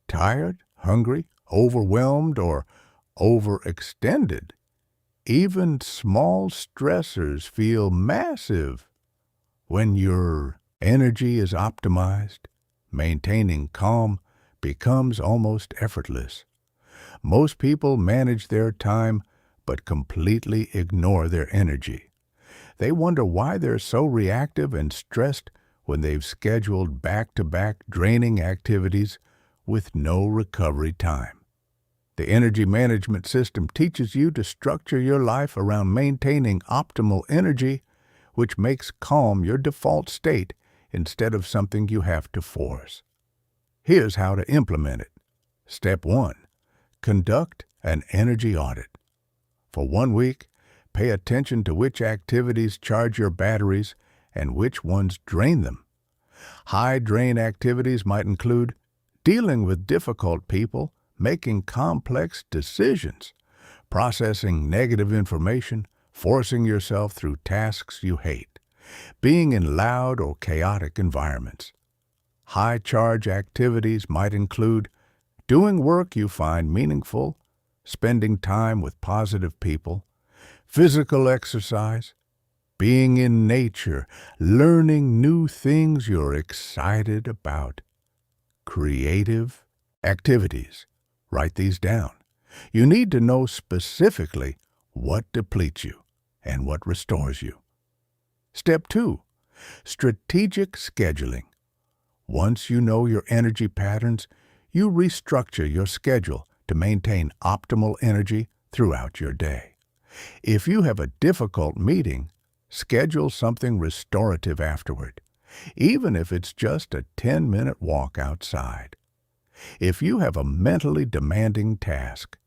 tired, hungry, overwhelmed, or overextended, even small stressors feel massive. When your energy is optimized, maintaining calm becomes almost effortless. Most people manage their time but completely ignore their energy. They wonder why they're so reactive and stressed when they've scheduled back-to-back draining activities with no recovery time. The energy management system teaches you to structure your life around maintaining optimal energy, which makes calm your default state instead of something you have to force. Here's how to implement it. Step 1. Conduct an energy audit. For 1 week, pay attention to which activities charge your batteries and which ones drain them. High drain activities might include dealing with difficult people, making complex decisions, processing negative information, forcing yourself through tasks you hate, being in loud or chaotic environments. High-charge activities might include doing work you find meaningful, spending time with positive people, physical exercise, being in nature, learning new things you're excited about. Creative activities. Write these down. You need to know specifically what depletes you and what restores you. Step 2. Strategic scheduling. Once you know your energy patterns, you restructure your schedule to maintain optimal energy throughout your day. If you have a difficult meeting, schedule something restorative afterward, even if it's just a 10-minute walk outside. If you have a mentally demanding task,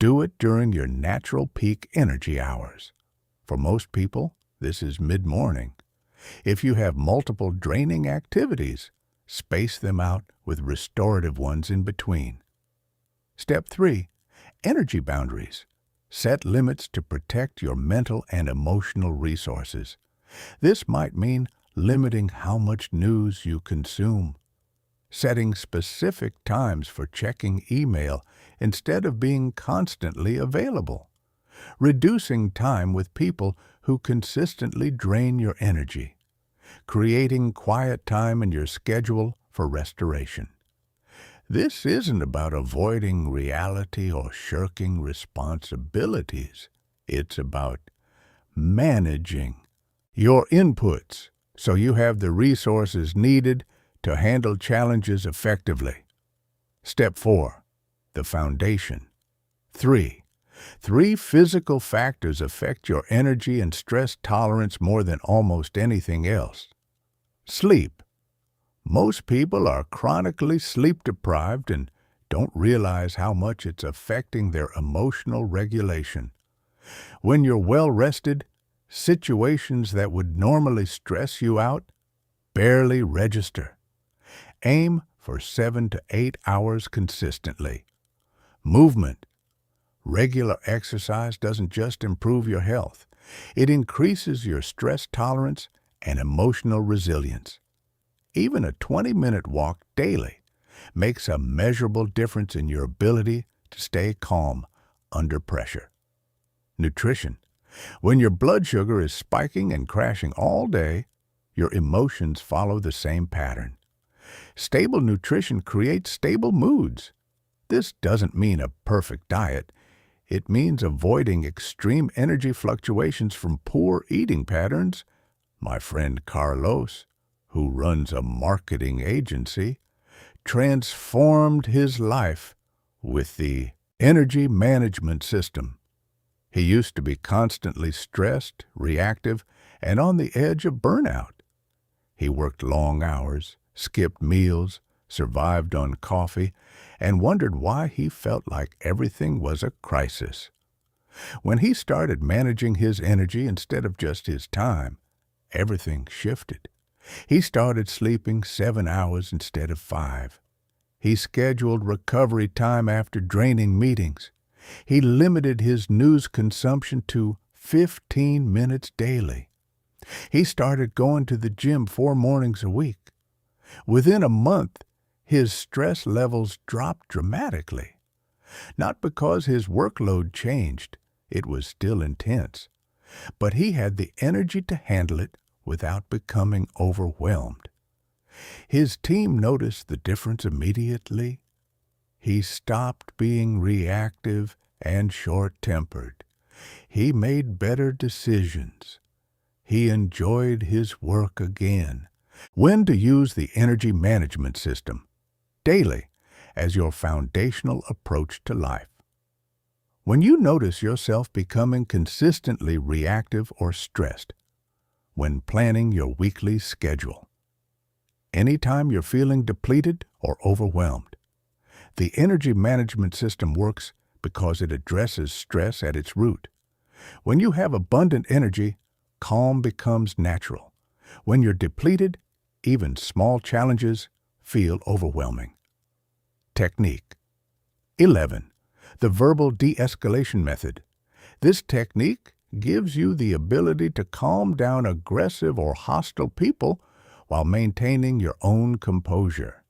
do it during your natural peak energy hours. For most people, this is mid-morning. If you have multiple draining activities, space them out with restorative ones in between. Step 3. Energy boundaries. Set limits to protect your mental and emotional resources. This might mean limiting how much news you consume, setting specific times for checking email instead of being constantly available, reducing time with people who consistently drain your energy, creating quiet time in your schedule for restoration. This isn't about avoiding reality or shirking responsibilities. It's about managing your inputs so you have the resources needed to handle challenges effectively. Step 4. The foundation. 3. 3 physical factors affect your energy and stress tolerance more than almost anything else. Sleep. Most people are chronically sleep-deprived and don't realize how much it's affecting their emotional regulation. When you're well-rested, situations that would normally stress you out barely register. Aim for 7 to 8 hours consistently. Movement. Regular exercise doesn't just improve your health. It increases your stress tolerance and emotional resilience. Even a 20-minute walk daily makes a measurable difference in your ability to stay calm under pressure. Nutrition. When your blood sugar is spiking and crashing all day, your emotions follow the same pattern. Stable nutrition creates stable moods. This doesn't mean a perfect diet. It means avoiding extreme energy fluctuations from poor eating patterns. My friend Carlos, who runs a marketing agency, transformed his life with the energy management system. He used to be constantly stressed, reactive, and on the edge of burnout. He worked long hours, skipped meals, survived on coffee, and wondered why he felt like everything was a crisis. When he started managing his energy instead of just his time, everything shifted. He started sleeping 7 hours instead of 5. He scheduled recovery time after draining meetings. He limited his news consumption to 15 minutes daily. He started going to the gym 4 mornings a week. Within a month, his stress levels dropped dramatically. Not because his workload changed, it was still intense, but he had the energy to handle it without becoming overwhelmed. His team noticed the difference immediately. He stopped being reactive and short-tempered. He made better decisions. He enjoyed his work again. When to use the energy management system daily as your foundational approach to life. When you notice yourself becoming consistently reactive or stressed, when planning your weekly schedule, anytime you're feeling depleted or overwhelmed, the energy management system works because it addresses stress at its root. When you have abundant energy, calm becomes natural. When you're depleted, even small challenges feel overwhelming. Technique 11. The verbal de-escalation method. This technique gives you the ability to calm down aggressive or hostile people while maintaining your own composure.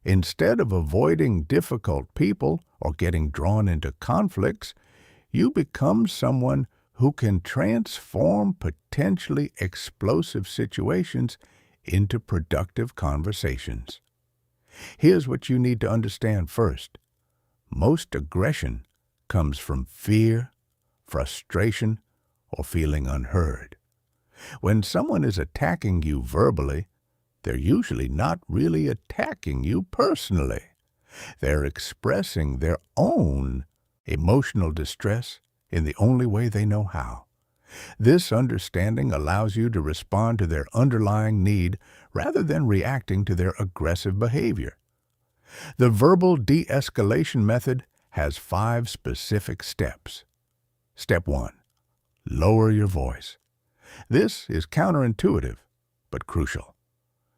Instead of avoiding difficult people or getting drawn into conflicts, you become someone who can transform potentially explosive situations into productive conversations. Here's what you need to understand first. Most aggression comes from fear, frustration, or feeling unheard. When someone is attacking you verbally, they're usually not really attacking you personally. They're expressing their own emotional distress in the only way they know how. This understanding allows you to respond to their underlying need rather than reacting to their aggressive behavior. The verbal de-escalation method has 5 specific steps. Step 1. Lower your voice. This is counterintuitive, but crucial.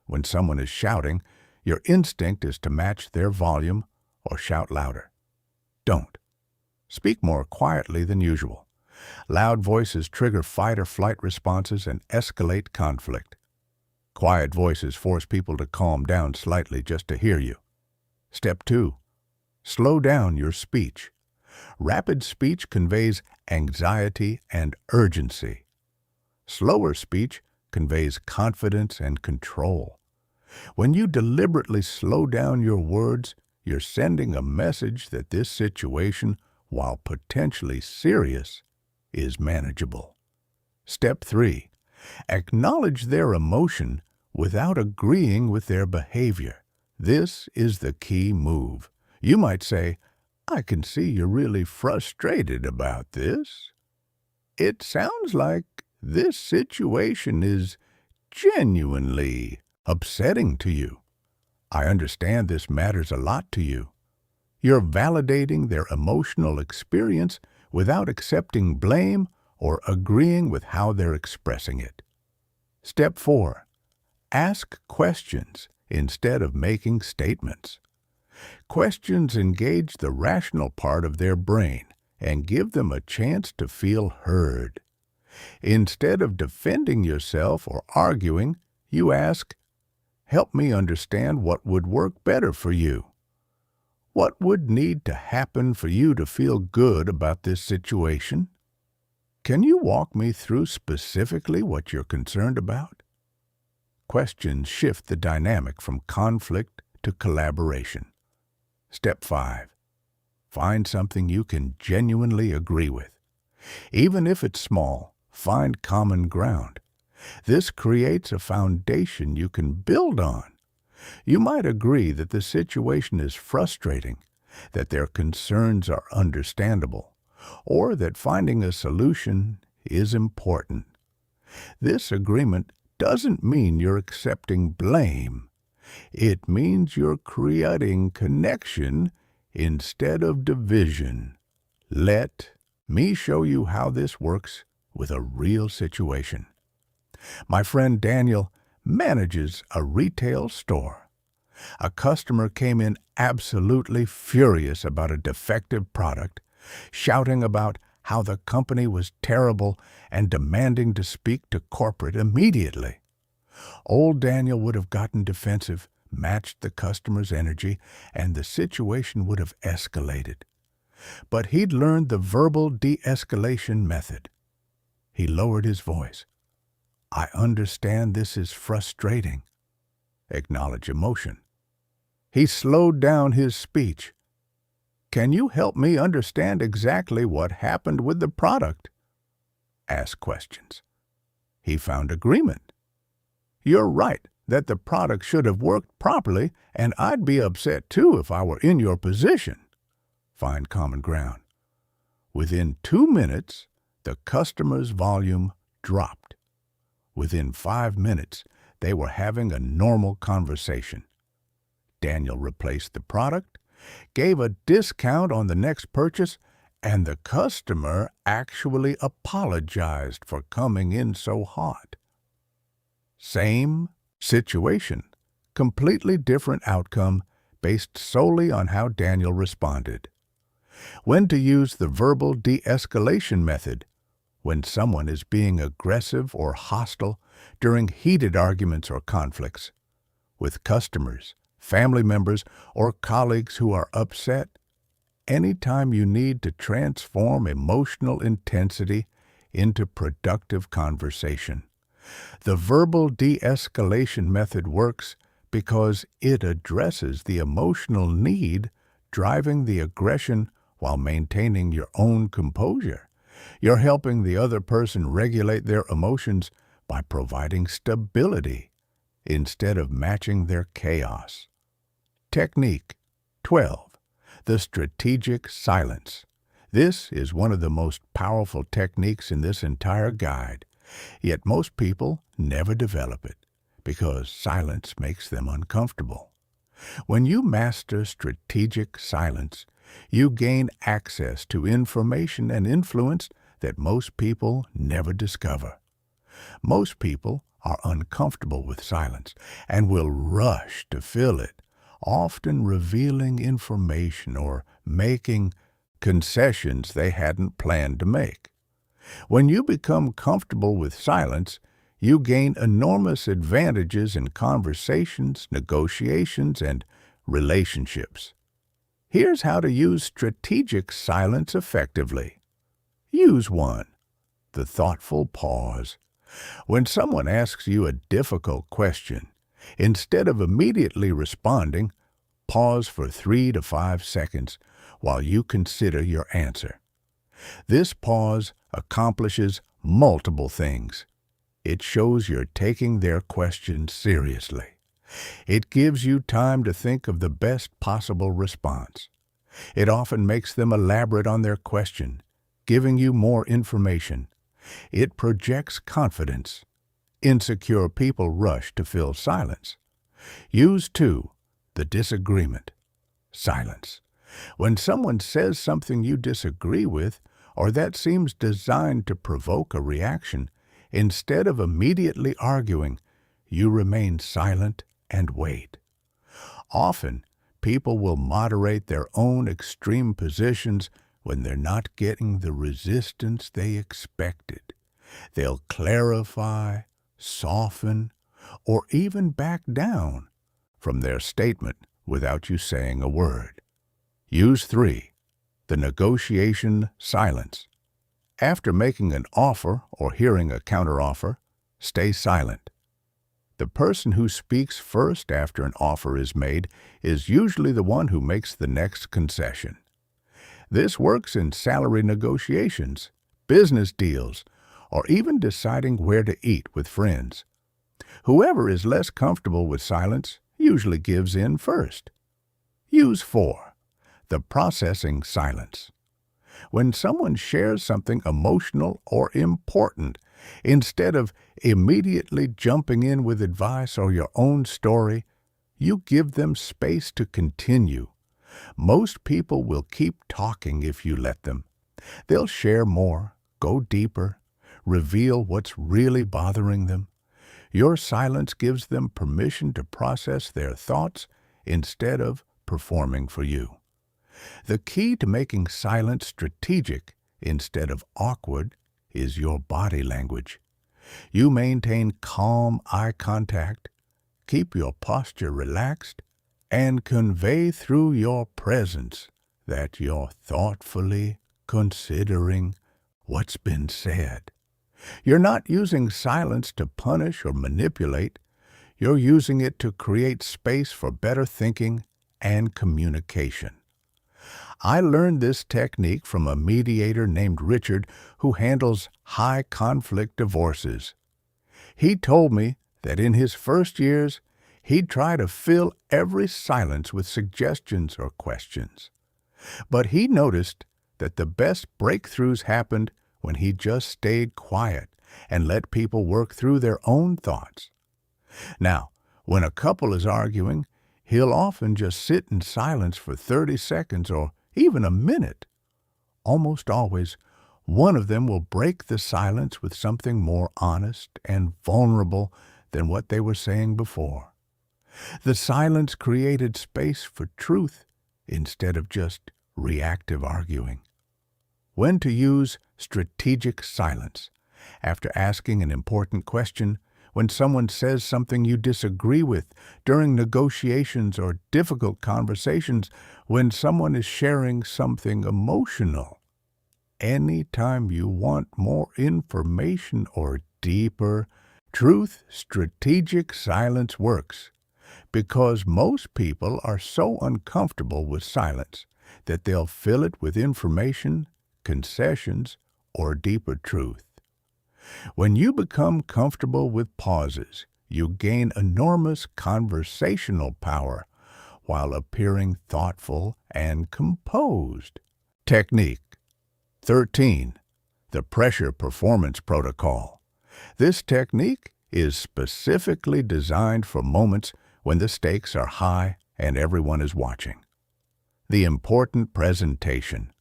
When someone is shouting, your instinct is to match their volume or shout louder. Don't. Speak more quietly than usual. Loud voices trigger fight or flight responses and escalate conflict. Quiet voices force people to calm down slightly just to hear you. Step 2. Slow down your speech. Rapid speech conveys anxiety and urgency. Slower speech conveys confidence and control. When you deliberately slow down your words, you're sending a message that this situation, while potentially serious, is manageable. Step 3. Acknowledge their emotion without agreeing with their behavior. This is the key move. You might say, "I can see you're really frustrated about this. It sounds like this situation is genuinely upsetting to you. I understand this matters a lot to you." You're validating their emotional experience without accepting blame or agreeing with how they're expressing it. Step 4. Ask questions instead of making statements. Questions engage the rational part of their brain and give them a chance to feel heard. Instead of defending yourself or arguing, you ask, "Help me understand what would work better for you. What would need to happen for you to feel good about this situation? Can you walk me through specifically what you're concerned about?" Questions shift the dynamic from conflict to collaboration. Step 5. Find something you can genuinely agree with. Even if it's small, find common ground. This creates a foundation you can build on. You might agree that the situation is frustrating, that their concerns are understandable, or that finding a solution is important. This agreement doesn't mean you're accepting blame. It means you're creating connection instead of division. Let me show you how this works with a real situation. My friend Daniel manages a retail store. A customer came in absolutely furious about a defective product, shouting about how the company was terrible and demanding to speak to corporate immediately. Old Daniel would have gotten defensive, matched the customer's energy, and the situation would have escalated. But he'd learned the verbal de-escalation method. He lowered his voice. "I understand this is frustrating." Acknowledge emotion. He slowed down his speech. "Can you help me understand exactly what happened with the product?" Ask questions. He found agreement. "You're right that the product should have worked properly, and I'd be upset too if I were in your position." Find common ground. Within 2 minutes, the customer's volume dropped. Within 5 minutes, they were having a normal conversation. Daniel replaced the product, gave a discount on the next purchase, and the customer actually apologized for coming in so hot. Same situation, completely different outcome based solely on how Daniel responded. When to use the verbal de-escalation method: when someone is being aggressive or hostile during heated arguments or conflicts. With customers, family members, or colleagues who are upset. Anytime you need to transform emotional intensity into productive conversation. The verbal de-escalation method works because it addresses the emotional need driving the aggression while maintaining your own composure. You're helping the other person regulate their emotions by providing stability instead of matching their chaos. Technique 12. The strategic silence. This is one of the most powerful techniques in this entire guide, yet most people never develop it because silence makes them uncomfortable. When you master strategic silence, you gain access to information and influence that most people never discover. Most people are uncomfortable with silence and will rush to fill it, often revealing information or making concessions they hadn't planned to make. When you become comfortable with silence, you gain enormous advantages in conversations, negotiations, and relationships. Here's how to use strategic silence effectively. Use 1. The thoughtful pause. When someone asks you a difficult question, instead of immediately responding, pause for 3 to 5 seconds while you consider your answer. This pause accomplishes multiple things. It shows you're taking their question seriously. It gives you time to think of the best possible response. It often makes them elaborate on their question, giving you more information. It projects confidence. Insecure people rush to fill silence. Use 2. The disagreement. Silence. When someone says something you disagree with, or that seems designed to provoke a reaction, instead of immediately arguing, you remain silent and wait. Often, people will moderate their own extreme positions when they're not getting the resistance they expected. They'll clarify, soften, or even back down from their statement without you saying a word. Use 3. The negotiation silence. After making an offer or hearing a counteroffer, stay silent. The person who speaks first after an offer is made is usually the one who makes the next concession. This works in salary negotiations, business deals, or even deciding where to eat with friends. Whoever is less comfortable with silence usually gives in first. Use 4. The processing silence. When someone shares something emotional or important, instead of immediately jumping in with advice or your own story, you give them space to continue. Most people will keep talking if you let them. They'll share more, go deeper, reveal what's really bothering them. Your silence gives them permission to process their thoughts instead of performing for you. The key to making silence strategic instead of awkward is your body language. You maintain calm eye contact, keep your posture relaxed, and convey through your presence that you're thoughtfully considering what's been said. You're not using silence to punish or manipulate. You're using it to create space for better thinking and communication. I learned this technique from a mediator named Richard who handles high-conflict divorces. He told me that in his first years, he'd try to fill every silence with suggestions or questions. But he noticed that the best breakthroughs happened when he just stayed quiet and let people work through their own thoughts. Now, when a couple is arguing, he'll often just sit in silence for 30 seconds or even a minute. Almost always, one of them will break the silence with something more honest and vulnerable than what they were saying before. The silence created space for truth instead of just reactive arguing. When to use strategic silence. After asking an important question, when someone says something you disagree with, during negotiations or difficult conversations, when someone is sharing something emotional. Anytime you want more information or deeper truth, strategic silence works, because most people are so uncomfortable with silence that they'll fill it with information, concessions, or deeper truth. When you become comfortable with pauses, you gain enormous conversational power while appearing thoughtful and composed. Technique 13. The Pressure Performance Protocol. This technique is specifically designed for moments when the stakes are high and everyone is watching. The important presentation,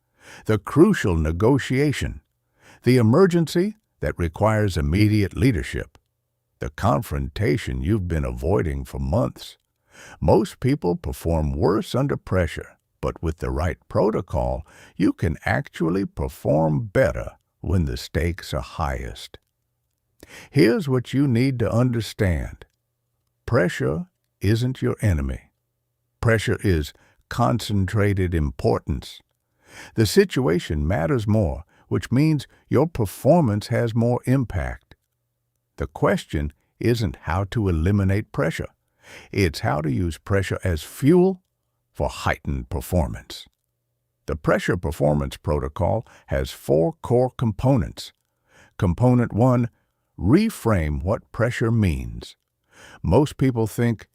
the crucial negotiation, the emergency that requires immediate leadership, the confrontation you've been avoiding for months. Most people perform worse under pressure, but with the right protocol, you can actually perform better when the stakes are highest. Here's what you need to understand. Pressure isn't your enemy. Pressure is concentrated importance. The situation matters more, which means your performance has more impact. The question isn't how to eliminate pressure. It's how to use pressure as fuel for heightened performance. The Pressure Performance Protocol has 4 core components. Component 1, reframe what pressure means. Most people think,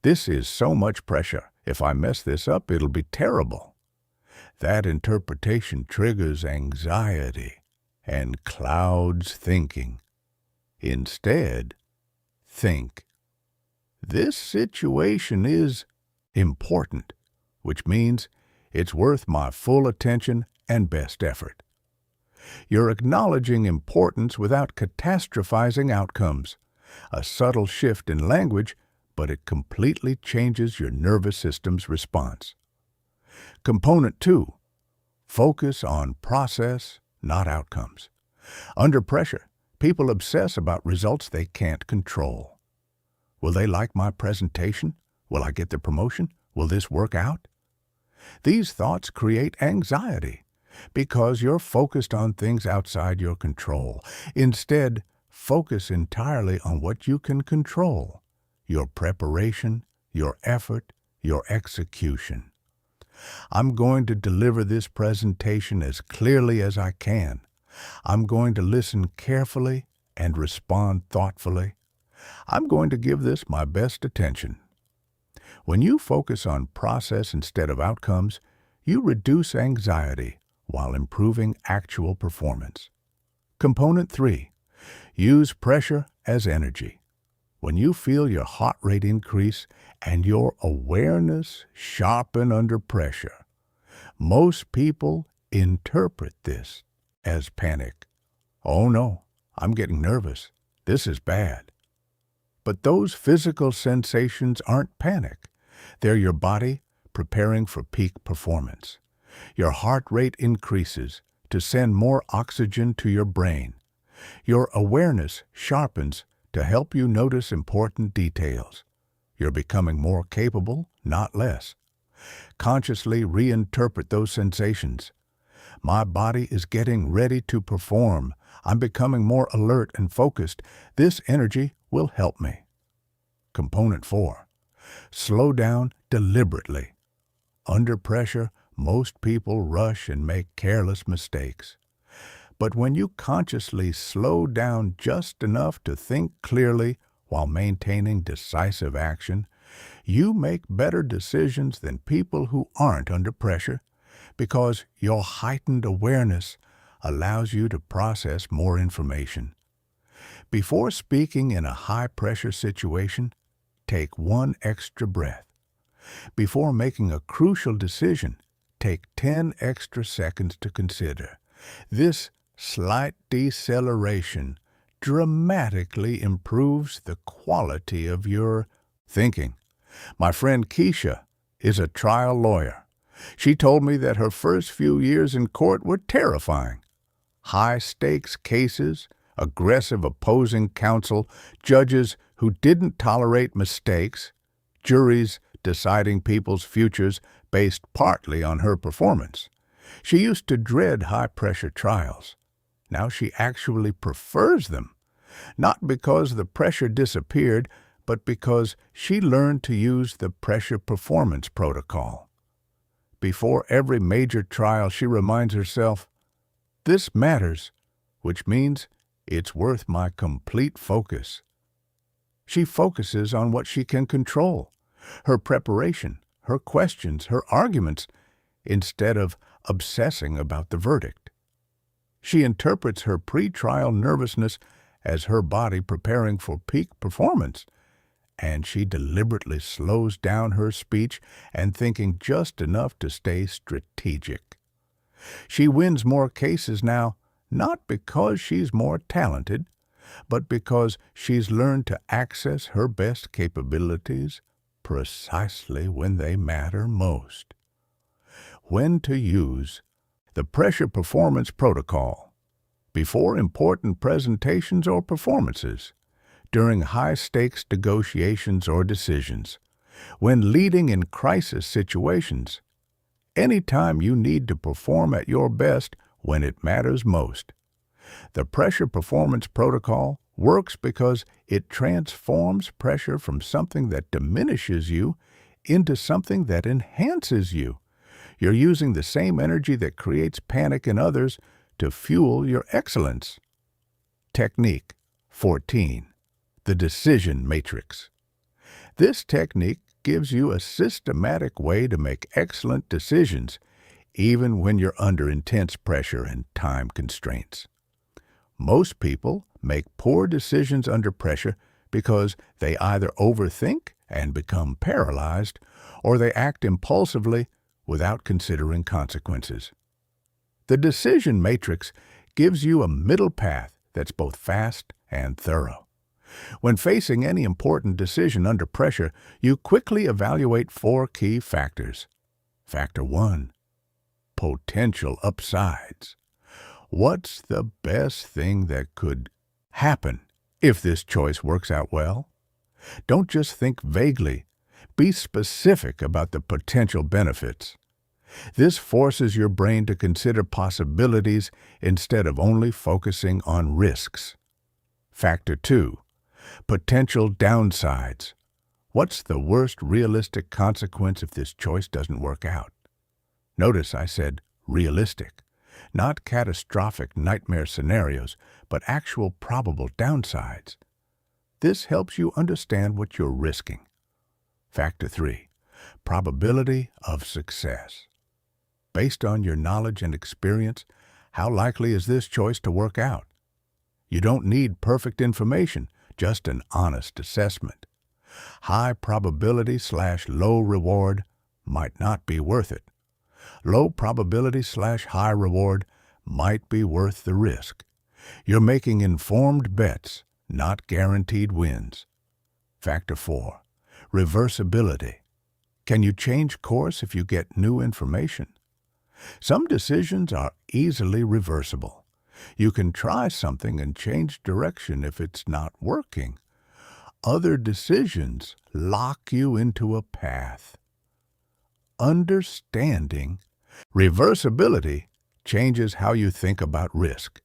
this is so much pressure. If I mess this up, it'll be terrible. That interpretation triggers anxiety and clouds thinking. Instead, think, this situation is important, which means it's worth my full attention and best effort. You're acknowledging importance without catastrophizing outcomes. A subtle shift in language, but it completely changes your nervous system's response. Component 2, focus on process, not outcomes. Under pressure, people obsess about results they can't control. Will they like my presentation? Will I get the promotion? Will this work out? These thoughts create anxiety because you're focused on things outside your control. Instead, focus entirely on what you can control: your preparation, your effort, your execution. I'm going to deliver this presentation as clearly as I can. I'm going to listen carefully and respond thoughtfully. I'm going to give this my best attention. When you focus on process instead of outcomes, you reduce anxiety while improving actual performance. Component 3, use pressure as energy. When you feel your heart rate increase and your awareness sharpen under pressure, most people interpret this as panic. Oh no, I'm getting nervous. This is bad. But those physical sensations aren't panic. They're your body preparing for peak performance. Your heart rate increases, to send more oxygen to your brain. Your awareness sharpens to help you notice important details. You're becoming more capable, not less. Consciously reinterpret those sensations. My body is getting ready to perform. I'm becoming more alert and focused. This energy will help me. Component 4. Slow down deliberately. Under pressure, most people rush and make careless mistakes. But when you consciously slow down just enough to think clearly while maintaining decisive action, you make better decisions than people who aren't under pressure, because your heightened awareness allows you to process more information. Before speaking in a high-pressure situation, take one extra breath. Before making a crucial decision, take 10 extra seconds to consider. This slight deceleration dramatically improves the quality of your thinking. My friend Keisha is a trial lawyer. She told me that her first few years in court were terrifying. High-stakes cases, aggressive opposing counsel, judges who didn't tolerate mistakes, juries deciding people's futures based partly on her performance. She used to dread high-pressure trials. Now she actually prefers them, not because the pressure disappeared, but because she learned to use the pressure performance protocol. Before every major trial, she reminds herself, "This matters," which means it's worth my complete focus. She focuses on what she can control, her preparation, her questions, her arguments, instead of obsessing about the verdict. She interprets her pre-trial nervousness as her body preparing for peak performance, and she deliberately slows down her speech and thinking just enough to stay strategic. She wins more cases now, not because she's more talented, but because she's learned to access her best capabilities precisely when they matter most. When to use the pressure performance protocol: before important presentations or performances, during high-stakes negotiations or decisions, when leading in crisis situations, anytime you need to perform at your best when it matters most. The pressure performance protocol works because it transforms pressure from something that diminishes you into something that enhances you. You're using the same energy that creates panic in others to fuel your excellence. Technique 14. The decision matrix. This technique gives you a systematic way to make excellent decisions, even when you're under intense pressure and time constraints. Most people make poor decisions under pressure because they either overthink and become paralyzed, or they act impulsively without considering consequences. The decision matrix gives you a middle path that's both fast and thorough. When facing any important decision under pressure, you quickly evaluate 4 key factors. Factor 1. Potential upsides. What's the best thing that could happen if this choice works out well? Don't just think vaguely. Be specific about the potential benefits. This forces your brain to consider possibilities instead of only focusing on risks. Factor 2. Potential downsides. What's the worst realistic consequence if this choice doesn't work out? Notice I said realistic, not catastrophic nightmare scenarios, but actual probable downsides. This helps you understand what you're risking. Factor 3. Probability of success. Based on your knowledge and experience, how likely is this choice to work out? You don't need perfect information, just an honest assessment. High probability / low reward might not be worth it. Low probability / high reward might be worth the risk. You're making informed bets, not guaranteed wins. Factor 4. Reversibility. Can you change course if you get new information? Some decisions are easily reversible. You can try something and change direction if it's not working. Other decisions lock you into a path. Understanding reversibility changes how you think about risk.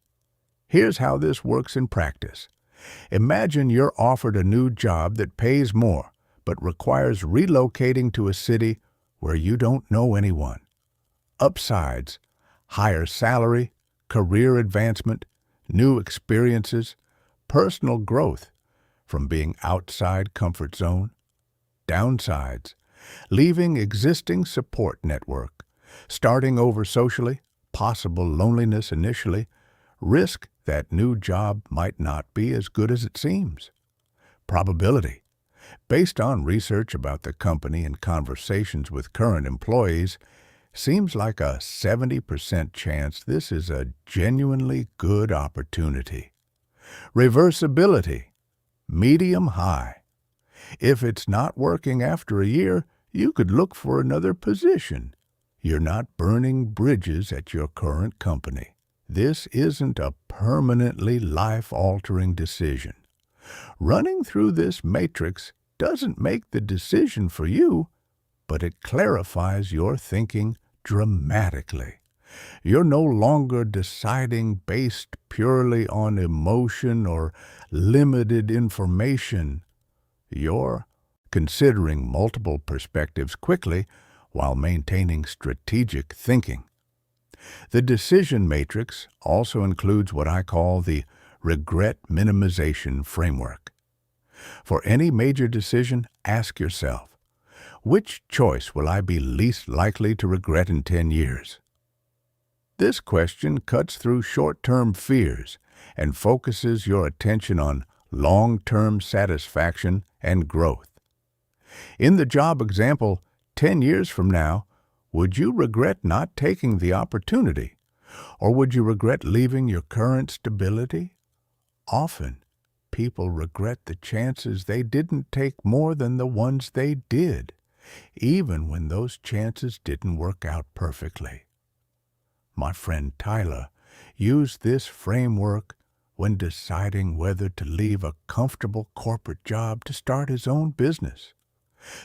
Here's how this works in practice. Imagine you're offered a new job that pays more, but requires relocating to a city where you don't know anyone. Upsides: higher salary, career advancement, new experiences, personal growth from being outside comfort zone. Downsides: leaving existing support network, starting over socially, possible loneliness initially, risk that new job might not be as good as it seems. Probability: based on research about the company and conversations with current employees, seems like a 70% chance this is a genuinely good opportunity. Reversibility: medium high. If it's not working after a year, you could look for another position. You're not burning bridges at your current company. This isn't a permanently life-altering decision. Running through this matrix doesn't make the decision for you, but it clarifies your thinking dramatically. You're no longer deciding based purely on emotion or limited information. You're considering multiple perspectives quickly while maintaining strategic thinking. The decision matrix also includes what I call the regret minimization framework. For any major decision, ask yourself, which choice will I be least likely to regret in 10 years? This question cuts through short-term fears and focuses your attention on long-term satisfaction and growth. In the job example, 10 years from now, would you regret not taking the opportunity, or would you regret leaving your current stability? Often, people regret the chances they didn't take more than the ones they did, even when those chances didn't work out perfectly. My friend Tyler used this framework when deciding whether to leave a comfortable corporate job to start his own business.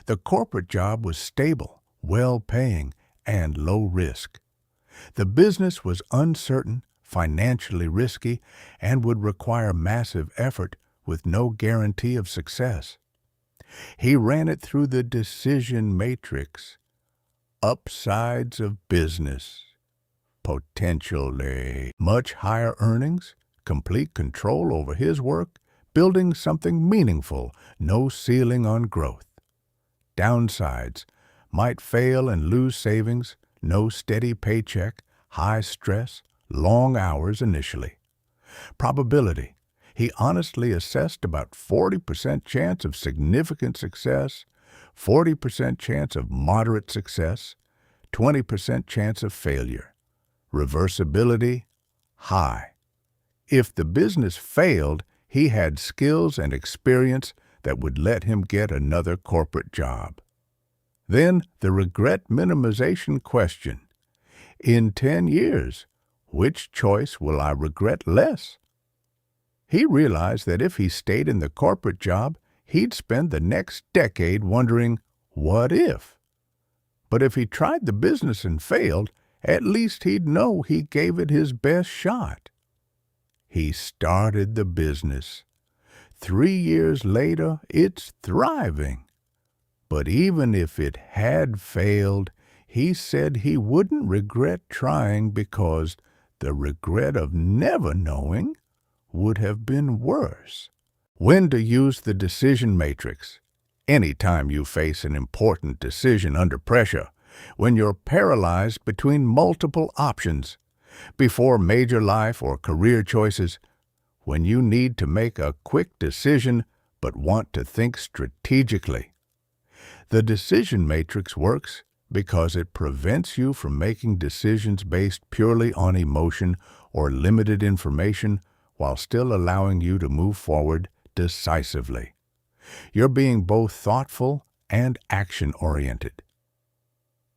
The corporate job was stable, well-paying, and low risk. The business was uncertain, financially risky, and would require massive effort with no guarantee of success. He ran it through the decision matrix. Upsides of business: potentially much higher earnings, complete control over his work, building something meaningful, no ceiling on growth. Downsides: might fail and lose savings, no steady paycheck, high stress, long hours initially. Probability: he honestly assessed about 40% chance of significant success, 40% chance of moderate success, 20% chance of failure. Reversibility: high. If the business failed, he had skills and experience that would let him get another corporate job. Then the regret minimization question: in 10 years, which choice will I regret less? He realized that if he stayed in the corporate job, he'd spend the next decade wondering, what if? But if he tried the business and failed, at least he'd know he gave it his best shot. He started the business. 3 years later, it's thriving. But even if it had failed, he said he wouldn't regret trying because the regret of never knowing would have been worse. When to use the decision matrix: anytime you face an important decision under pressure, when you're paralyzed between multiple options, before major life or career choices, when you need to make a quick decision but want to think strategically. The decision matrix works because it prevents you from making decisions based purely on emotion or limited information while still allowing you to move forward decisively. You're being both thoughtful and action-oriented.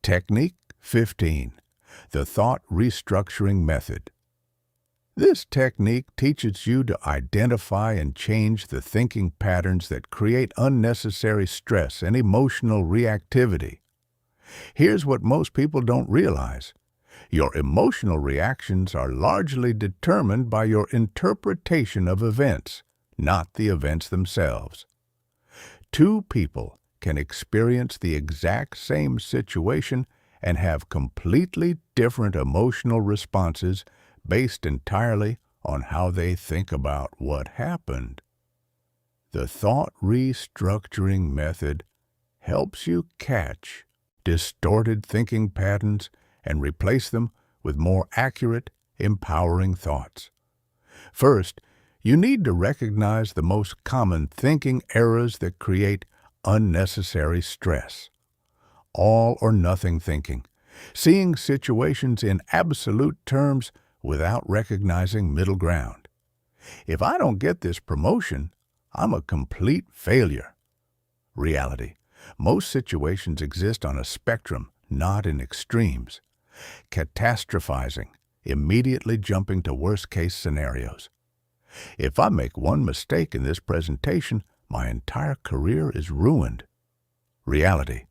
Technique 15. the thought restructuring method. This technique teaches you to identify and change the thinking patterns that create unnecessary stress and emotional reactivity. Here's what most people don't realize. Your emotional reactions are largely determined by your interpretation of events, not the events themselves. Two people can experience the exact same situation and have completely different emotional responses based entirely on how they think about what happened. The thought restructuring method helps you catch distorted thinking patterns and replace them with more accurate, empowering thoughts. First, you need to recognize the most common thinking errors that create unnecessary stress. All or nothing thinking, seeing situations in absolute terms without recognizing middle ground. If I don't get this promotion, I'm a complete failure. Reality. Most situations exist on a spectrum, not in extremes. Catastrophizing, immediately jumping to worst-case scenarios. If I make one mistake in this presentation, my entire career is ruined. Reality.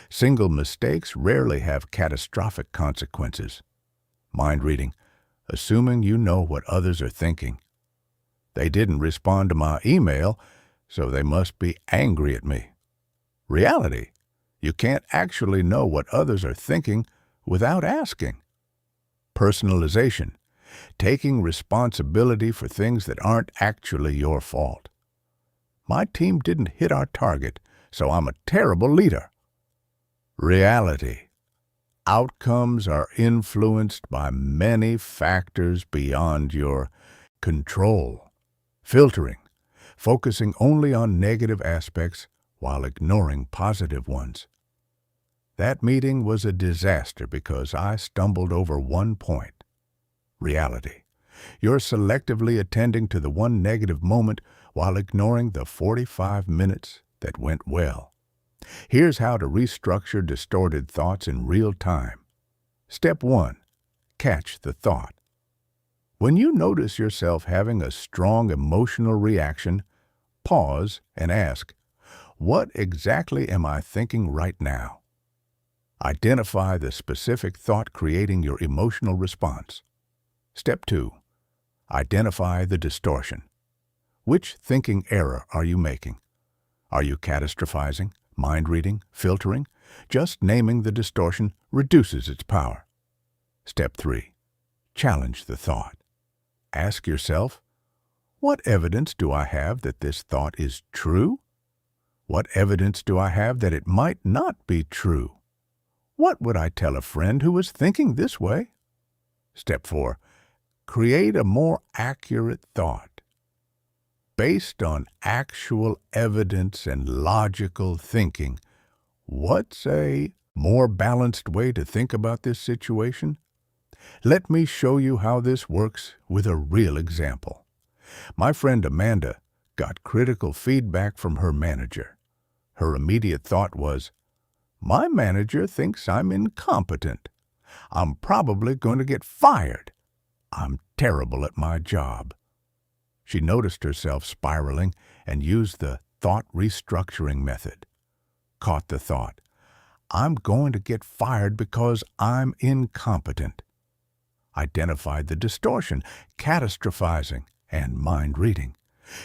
Single mistakes rarely have catastrophic consequences. Mind reading. Assuming you know what others are thinking. They didn't respond to my email, so they must be angry at me. Reality. You can't actually know what others are thinking without asking. Personalization. Taking responsibility for things that aren't actually your fault. My team didn't hit our target, so I'm a terrible leader. Reality. Outcomes are influenced by many factors beyond your control. Filtering. Focusing only on negative aspects while ignoring positive ones. That meeting was a disaster because I stumbled over one point. Reality. You're selectively attending to the one negative moment while ignoring the 45 minutes that went well. Here's how to restructure distorted thoughts in real time. Step 1. Catch the thought. When you notice yourself having a strong emotional reaction, pause and ask, what exactly am I thinking right now? Identify the specific thought creating your emotional response. Step 2. Identify the distortion. Which thinking error are you making? Are you catastrophizing, mind-reading, filtering? Just naming the distortion reduces its power. Step 3. Challenge the thought. Ask yourself, what evidence do I have that this thought is true? What evidence do I have that it might not be true? What would I tell a friend who was thinking this way? Step 4. Create a more accurate thought. Based on actual evidence and logical thinking, what's a more balanced way to think about this situation? Let me show you how this works with a real example. My friend Amanda got critical feedback from her manager. Her immediate thought was, my manager thinks I'm incompetent. I'm probably going to get fired. I'm terrible at my job. She noticed herself spiraling and used the thought restructuring method. Caught the thought, I'm going to get fired because I'm incompetent. Identified the distortion, catastrophizing, and mind-reading.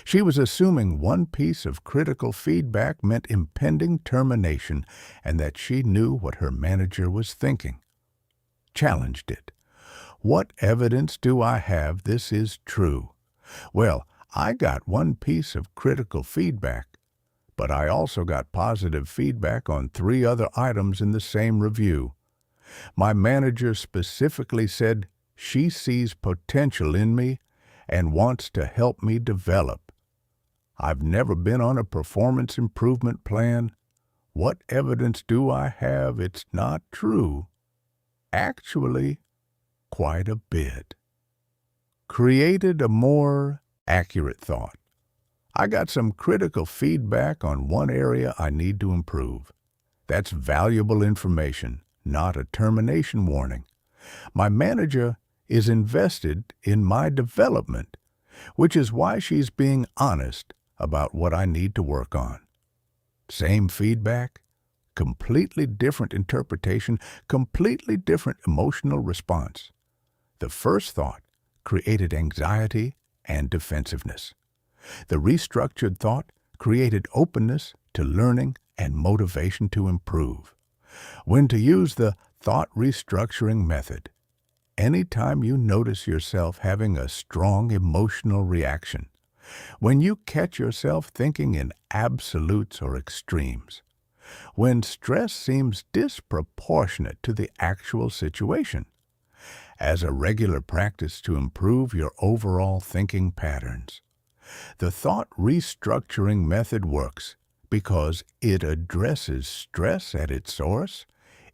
She was assuming one piece of critical feedback meant impending termination and that she knew what her manager was thinking. Challenged it. What evidence do I have this is true? Well, I got one piece of critical feedback, but I also got positive feedback on 3 other items in the same review. My manager specifically said she sees potential in me and wants to help me develop. I've never been on a performance improvement plan. What evidence do I have it's not true? Actually, quite a bit. Created a more accurate thought. I got some critical feedback on one area I need to improve. That's valuable information, not a termination warning. My manager is invested in my development, which is why she's being honest about what I need to work on. Same feedback, completely different interpretation, completely different emotional response. The first thought created anxiety and defensiveness. The restructured thought created openness to learning and motivation to improve. When to use the thought restructuring method. Anytime you notice yourself having a strong emotional reaction, when you catch yourself thinking in absolutes or extremes, when stress seems disproportionate to the actual situation, as a regular practice to improve your overall thinking patterns. The thought restructuring method works because it addresses stress at its source,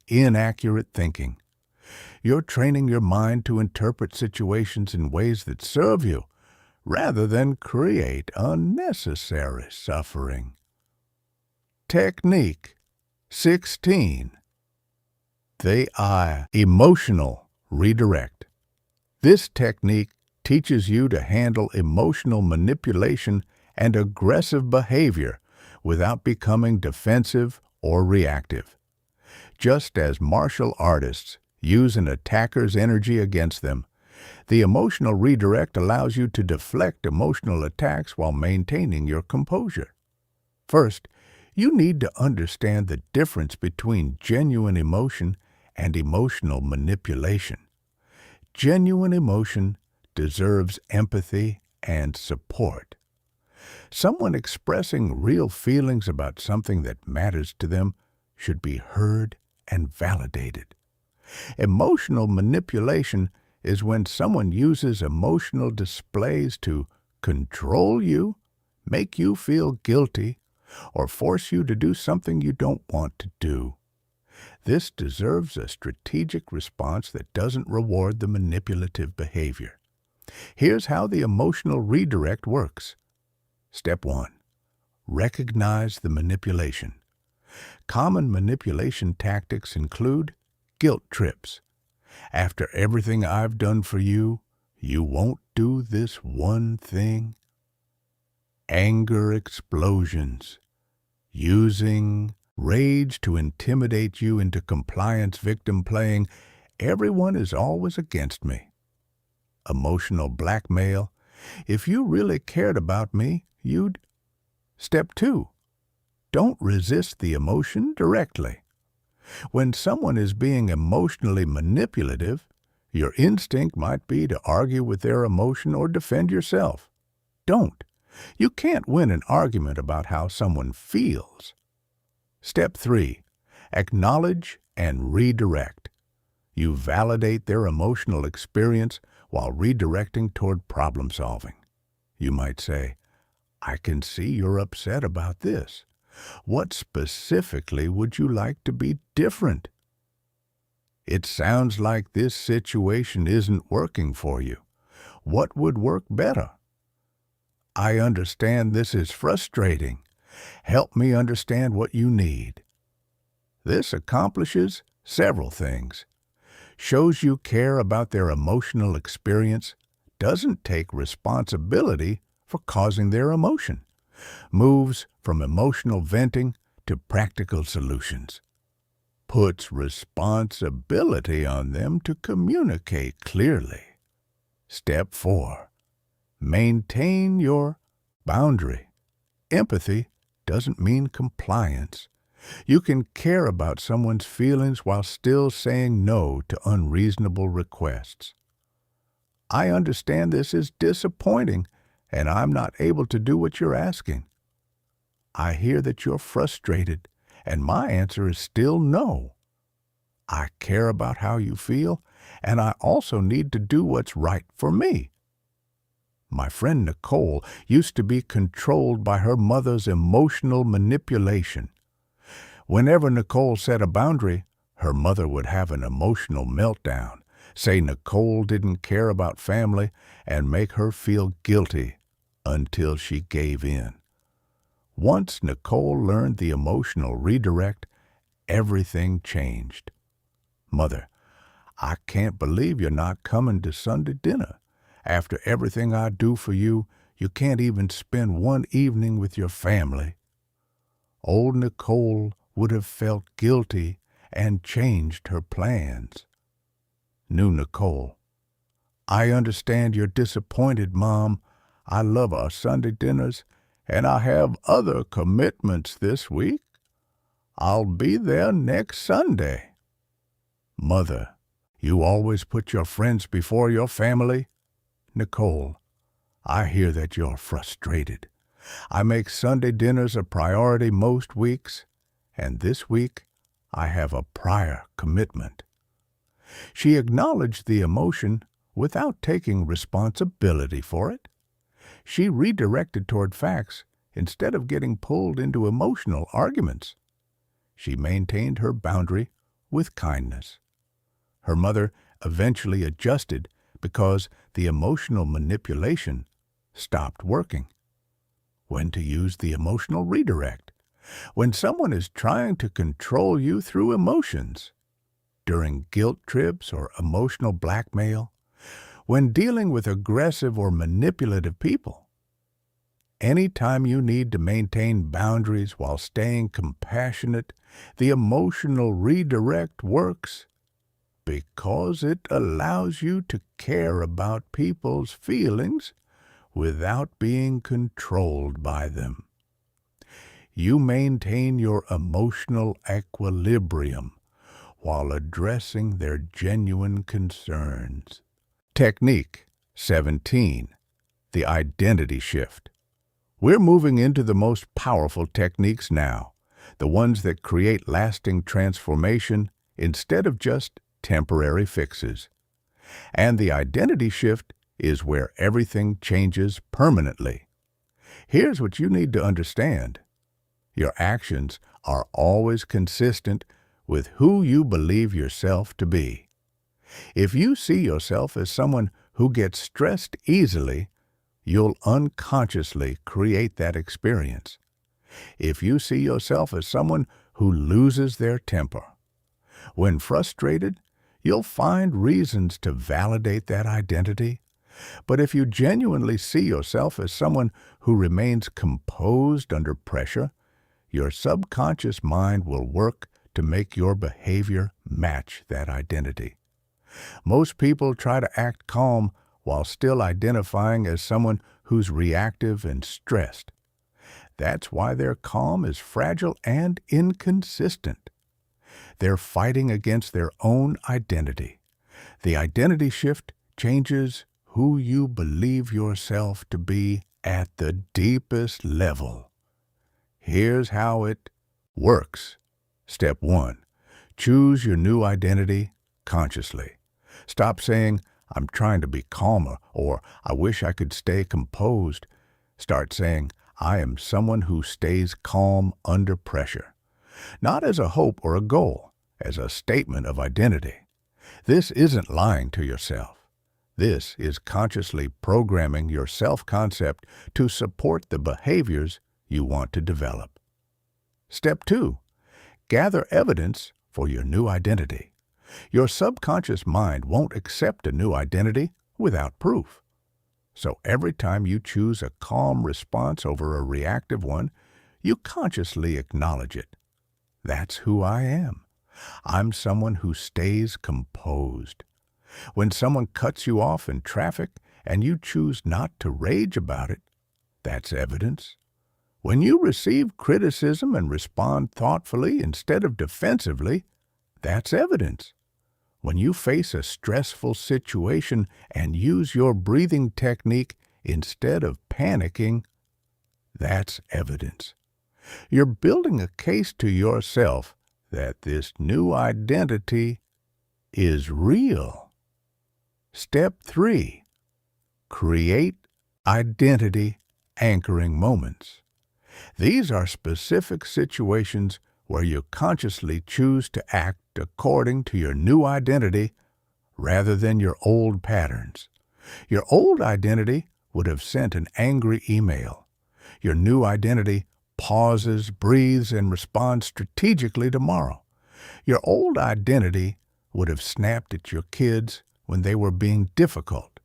inaccurate thinking. You're training your mind to interpret situations in ways that serve you, rather than create unnecessary suffering. Technique 16. The emotional redirect. This technique teaches you to handle emotional manipulation and aggressive behavior without becoming defensive or reactive. Just as martial artists use an attacker's energy against them, the emotional redirect allows you to deflect emotional attacks while maintaining your composure. First, you need to understand the difference between genuine emotion and emotional manipulation. Genuine emotion deserves empathy and support. Someone expressing real feelings about something that matters to them should be heard and validated. Emotional manipulation is when someone uses emotional displays to control you, make you feel guilty, or force you to do something you don't want to do. This deserves a strategic response that doesn't reward the manipulative behavior. Here's how the emotional redirect works. Step 1. Recognize the manipulation. Common manipulation tactics include guilt trips. After everything I've done for you, you won't do this one thing. Anger explosions. Using rage to intimidate you into compliance victim playing, everyone is always against me. Emotional blackmail. If you really cared about me, you'd... Step 2. Don't resist the emotion directly. When someone is being emotionally manipulative, your instinct might be to argue with their emotion or defend yourself. Don't. You can't win an argument about how someone feels. Step 3. Acknowledge and redirect. You validate their emotional experience while redirecting toward problem solving. You might say, I can see you're upset about this. What specifically would you like to be different? It sounds like this situation isn't working for you. What would work better? I understand this is frustrating. Help me understand what you need. This accomplishes several things. Shows you care about their emotional experience, doesn't take responsibility for causing their emotion, moves from emotional venting to practical solutions, puts responsibility on them to communicate clearly. Step 4. Maintain your boundary. Empathy doesn't mean compliance. You can care about someone's feelings while still saying no to unreasonable requests. I understand this is disappointing, and I'm not able to do what you're asking. I hear that you're frustrated, and my answer is still no. I care about how you feel, and I also need to do what's right for me. My friend Nicole used to be controlled by her mother's emotional manipulation. Whenever Nicole set a boundary, her mother would have an emotional meltdown, say Nicole didn't care about family, and make her feel guilty until she gave in. Once Nicole learned the emotional redirect, everything changed. Mother, I can't believe you're not coming to Sunday dinner. After everything I do for you, you can't even spend one evening with your family. Old Nicole would have felt guilty and changed her plans. New Nicole: I understand you're disappointed, Mom. I love our Sunday dinners, and I have other commitments this week. I'll be there next Sunday. Mother: You always put your friends before your family? Nicole: I hear that you're frustrated. I make Sunday dinners a priority most weeks, and this week I have a prior commitment. She acknowledged the emotion without taking responsibility for it. She redirected toward facts instead of getting pulled into emotional arguments. She maintained her boundary with kindness. Her mother eventually adjusted because the emotional manipulation stopped working. When to use the emotional redirect? When someone is trying to control you through emotions. During guilt trips or emotional blackmail. When dealing with aggressive or manipulative people. Anytime you need to maintain boundaries while staying compassionate, the emotional redirect works because it allows you to care about people's feelings without being controlled by them. You maintain your emotional equilibrium while addressing their genuine concerns. Technique 17. The identity shift. We're moving into the most powerful techniques now, the ones that create lasting transformation instead of just temporary fixes. And the identity shift is where everything changes permanently. Here's what you need to understand. Your actions are always consistent with who you believe yourself to be. If you see yourself as someone who gets stressed easily, you'll unconsciously create that experience. If you see yourself as someone who loses their temper, when frustrated, you'll find reasons to validate that identity. But if you genuinely see yourself as someone who remains composed under pressure, your subconscious mind will work to make your behavior match that identity. Most people try to act calm while still identifying as someone who's reactive and stressed. That's why their calm is fragile and inconsistent. They're fighting against their own identity. The identity shift changes who you believe yourself to be at the deepest level. Here's how it works. Step 1. Choose your new identity consciously. Stop saying, I'm trying to be calmer, or I wish I could stay composed. Start saying, I am someone who stays calm under pressure. Not as a hope or a goal, as a statement of identity. This isn't lying to yourself. This is consciously programming your self-concept to support the behaviors you want to develop. Step 2. Gather evidence for your new identity. Your subconscious mind won't accept a new identity without proof. So every time you choose a calm response over a reactive one, you consciously acknowledge it. That's who I am. I'm someone who stays composed. When someone cuts you off in traffic and you choose not to rage about it, that's evidence. When you receive criticism and respond thoughtfully instead of defensively, that's evidence. When you face a stressful situation and use your breathing technique instead of panicking, that's evidence. You're building a case to yourself that this new identity is real. Step 3. Create identity anchoring moments. These are specific situations where you consciously choose to act according to your new identity rather than your old patterns. Your old identity would have sent an angry email. Your new identity pauses, breathes, and responds strategically tomorrow. Your old identity would have snapped at your kids when they were being difficult.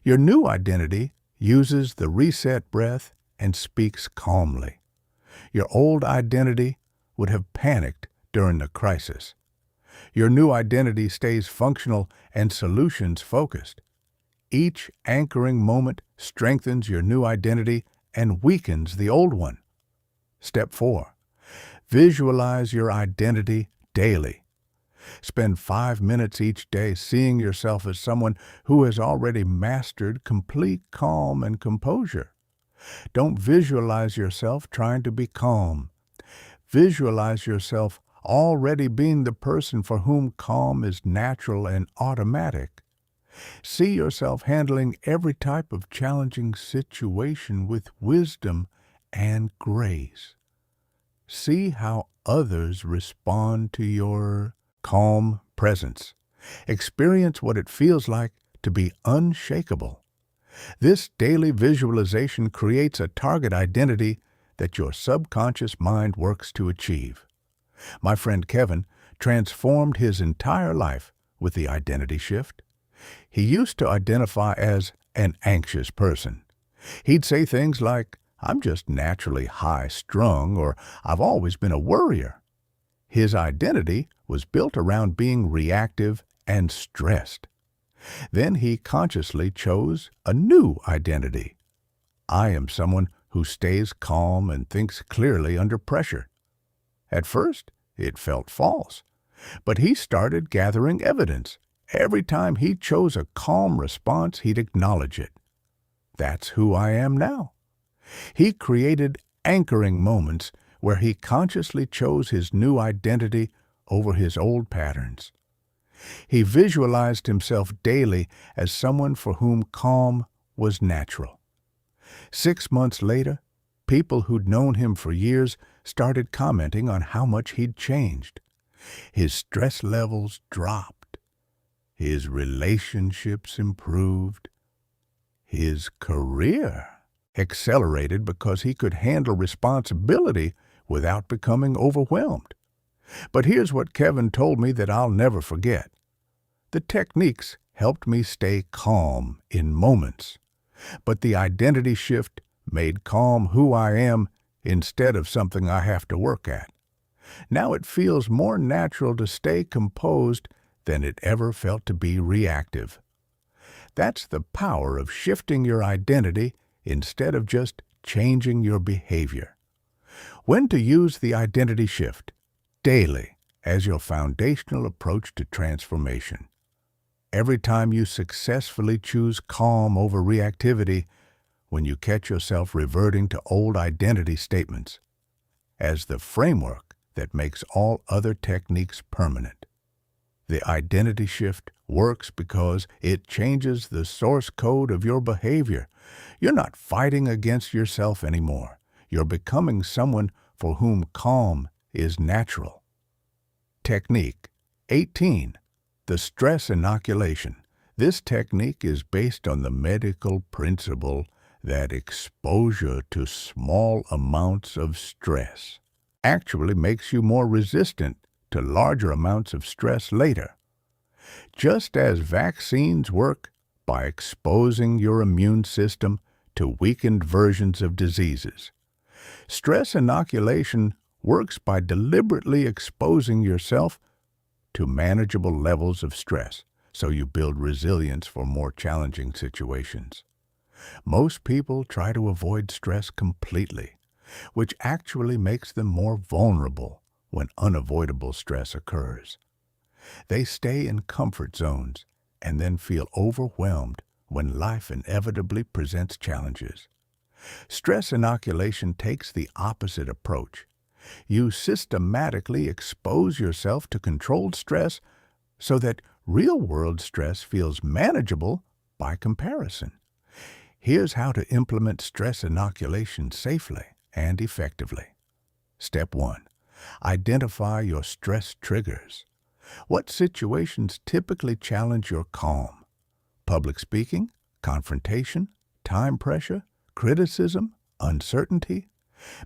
Your new identity uses the reset breath and speaks calmly. Your old identity would have panicked during the crisis. Your new identity stays functional and solutions-focused. Each anchoring moment strengthens your new identity and weakens the old one. Step 4. Visualize your identity daily. Spend 5 minutes each day seeing yourself as someone who has already mastered complete calm and composure. Don't visualize yourself trying to be calm. Visualize yourself already being the person for whom calm is natural and automatic. See yourself handling every type of challenging situation with wisdom and grace. See how others respond to your calm presence. Experience what it feels like to be unshakable. This daily visualization creates a target identity that your subconscious mind works to achieve. My friend Kevin transformed his entire life with the identity shift. He used to identify as an anxious person. He'd say things like, "I'm just naturally high-strung," or "I've always been a worrier." His identity was built around being reactive and stressed. Then he consciously chose a new identity. "I am someone who stays calm and thinks clearly under pressure." At first, it felt false, but he started gathering evidence. Every time he chose a calm response, he'd acknowledge it. "That's who I am now." He created anchoring moments where he consciously chose his new identity over his old patterns. He visualized himself daily as someone for whom calm was natural. 6 months later, people who'd known him for years started commenting on how much he'd changed. His stress levels dropped. His relationships improved. His career accelerated because he could handle responsibility without becoming overwhelmed. But here's what Kevin told me that I'll never forget. "The techniques helped me stay calm in moments, but the identity shift made calm who I am instead of something I have to work at. Now it feels more natural to stay composed than it ever felt to be reactive." That's the power of shifting your identity instead of just changing your behavior. When to use the identity shift? Daily, as your foundational approach to transformation. Every time you successfully choose calm over reactivity, when you catch yourself reverting to old identity statements, as the framework that makes all other techniques permanent. The identity shift works because it changes the source code of your behavior. You're not fighting against yourself anymore. You're becoming someone for whom calm is natural. Technique 18. The stress inoculation. This technique is based on the medical principle that exposure to small amounts of stress actually makes you more resistant to larger amounts of stress later. Just as vaccines work by exposing your immune system to weakened versions of diseases, stress inoculation works by deliberately exposing yourself to manageable levels of stress, so you build resilience for more challenging situations. Most people try to avoid stress completely, which actually makes them more vulnerable when unavoidable stress occurs. They stay in comfort zones and then feel overwhelmed when life inevitably presents challenges. Stress inoculation takes the opposite approach. You systematically expose yourself to controlled stress so that real-world stress feels manageable by comparison. Here's how to implement stress inoculation safely and effectively. Step 1. Identify your stress triggers. What situations typically challenge your calm? Public speaking, confrontation, time pressure, criticism, uncertainty?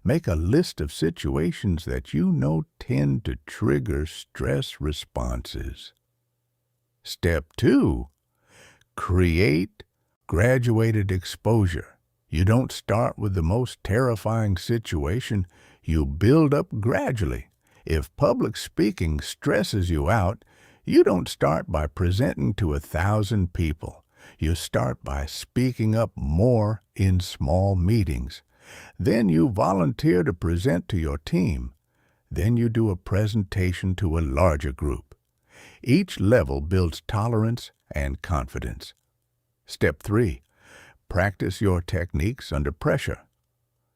Make a list of situations that you know tend to trigger stress responses. Step 2, create graduated exposure. You don't start with the most terrifying situation. You build up gradually. If public speaking stresses you out, you don't start by presenting to 1,000 people. You start by speaking up more in small meetings. Then you volunteer to present to your team. Then you do a presentation to a larger group. Each level builds tolerance and confidence. Step 3, practice your techniques under pressure.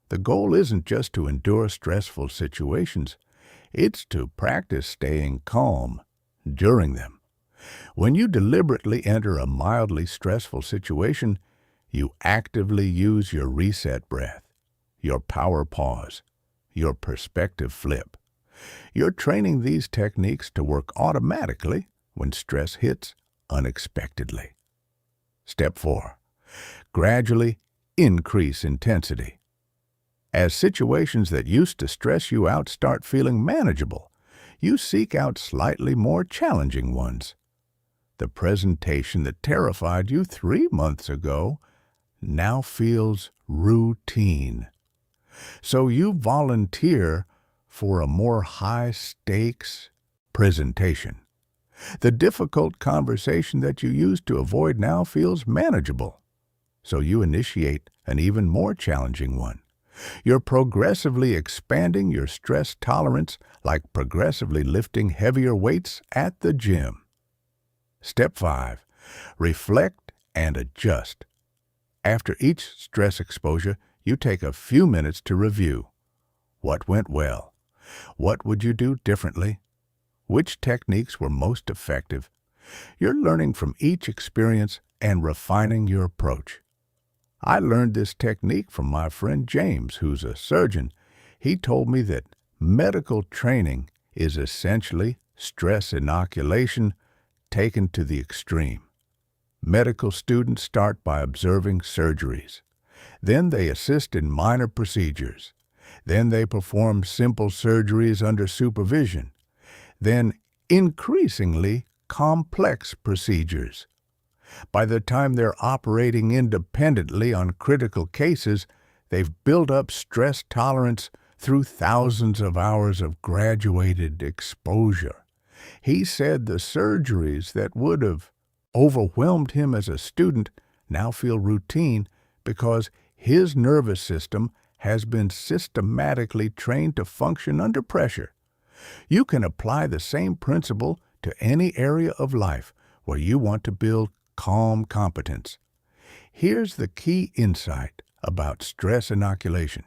The goal isn't just to endure stressful situations. It's to practice staying calm during them. When you deliberately enter a mildly stressful situation, you actively use your reset breath, your power pause, your perspective flip. You're training these techniques to work automatically when stress hits unexpectedly. Step 4, gradually increase intensity. As situations that used to stress you out start feeling manageable, you seek out slightly more challenging ones. The presentation that terrified you 3 months ago now feels routine. So you volunteer for a more high-stakes presentation. The difficult conversation that you used to avoid now feels manageable. So you initiate an even more challenging one. You're progressively expanding your stress tolerance like progressively lifting heavier weights at the gym. Step 5, reflect and adjust. After each stress exposure, you take a few minutes to review. What went well? What would you do differently? Which techniques were most effective? You're learning from each experience and refining your approach. I learned this technique from my friend James, who's a surgeon. He told me that medical training is essentially stress inoculation taken to the extreme. Medical students start by observing surgeries. Then they assist in minor procedures. Then they perform simple surgeries under supervision. Then increasingly complex procedures. By the time they're operating independently on critical cases, they've built up stress tolerance through thousands of hours of graduated exposure. He said the surgeries that would have overwhelmed him as a student now feel routine because his nervous system has been systematically trained to function under pressure. You can apply the same principle to any area of life where you want to build calm competence. Here's the key insight about stress inoculation.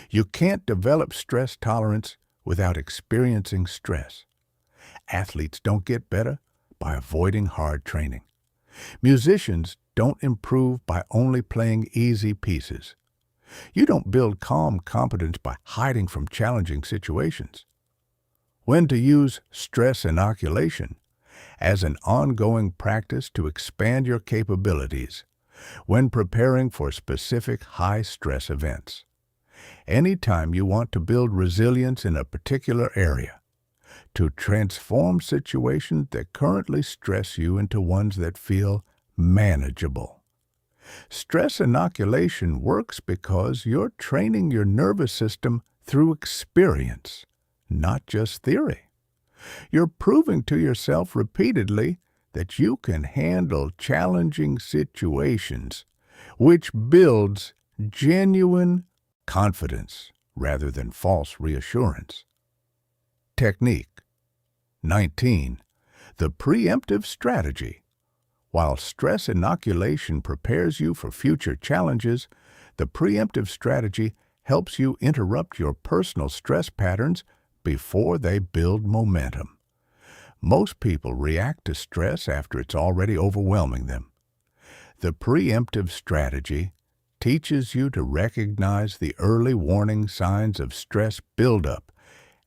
You can't develop stress tolerance without experiencing stress. Athletes don't get better by avoiding hard training. Musicians don't improve by only playing easy pieces. You don't build calm competence by hiding from challenging situations. When to use stress inoculation as an ongoing practice to expand your capabilities when preparing for specific high-stress events. Anytime you want to build resilience in a particular area, to transform situations that currently stress you into ones that feel manageable. Stress inoculation works because you're training your nervous system through experience, not just theory. You're proving to yourself repeatedly that you can handle challenging situations, which builds genuine confidence rather than false reassurance. Technique 19. The preemptive strategy. While stress inoculation prepares you for future challenges, the preemptive strategy helps you interrupt your personal stress patterns before they build momentum. Most people react to stress after it's already overwhelming them. The preemptive strategy teaches you to recognize the early warning signs of stress buildup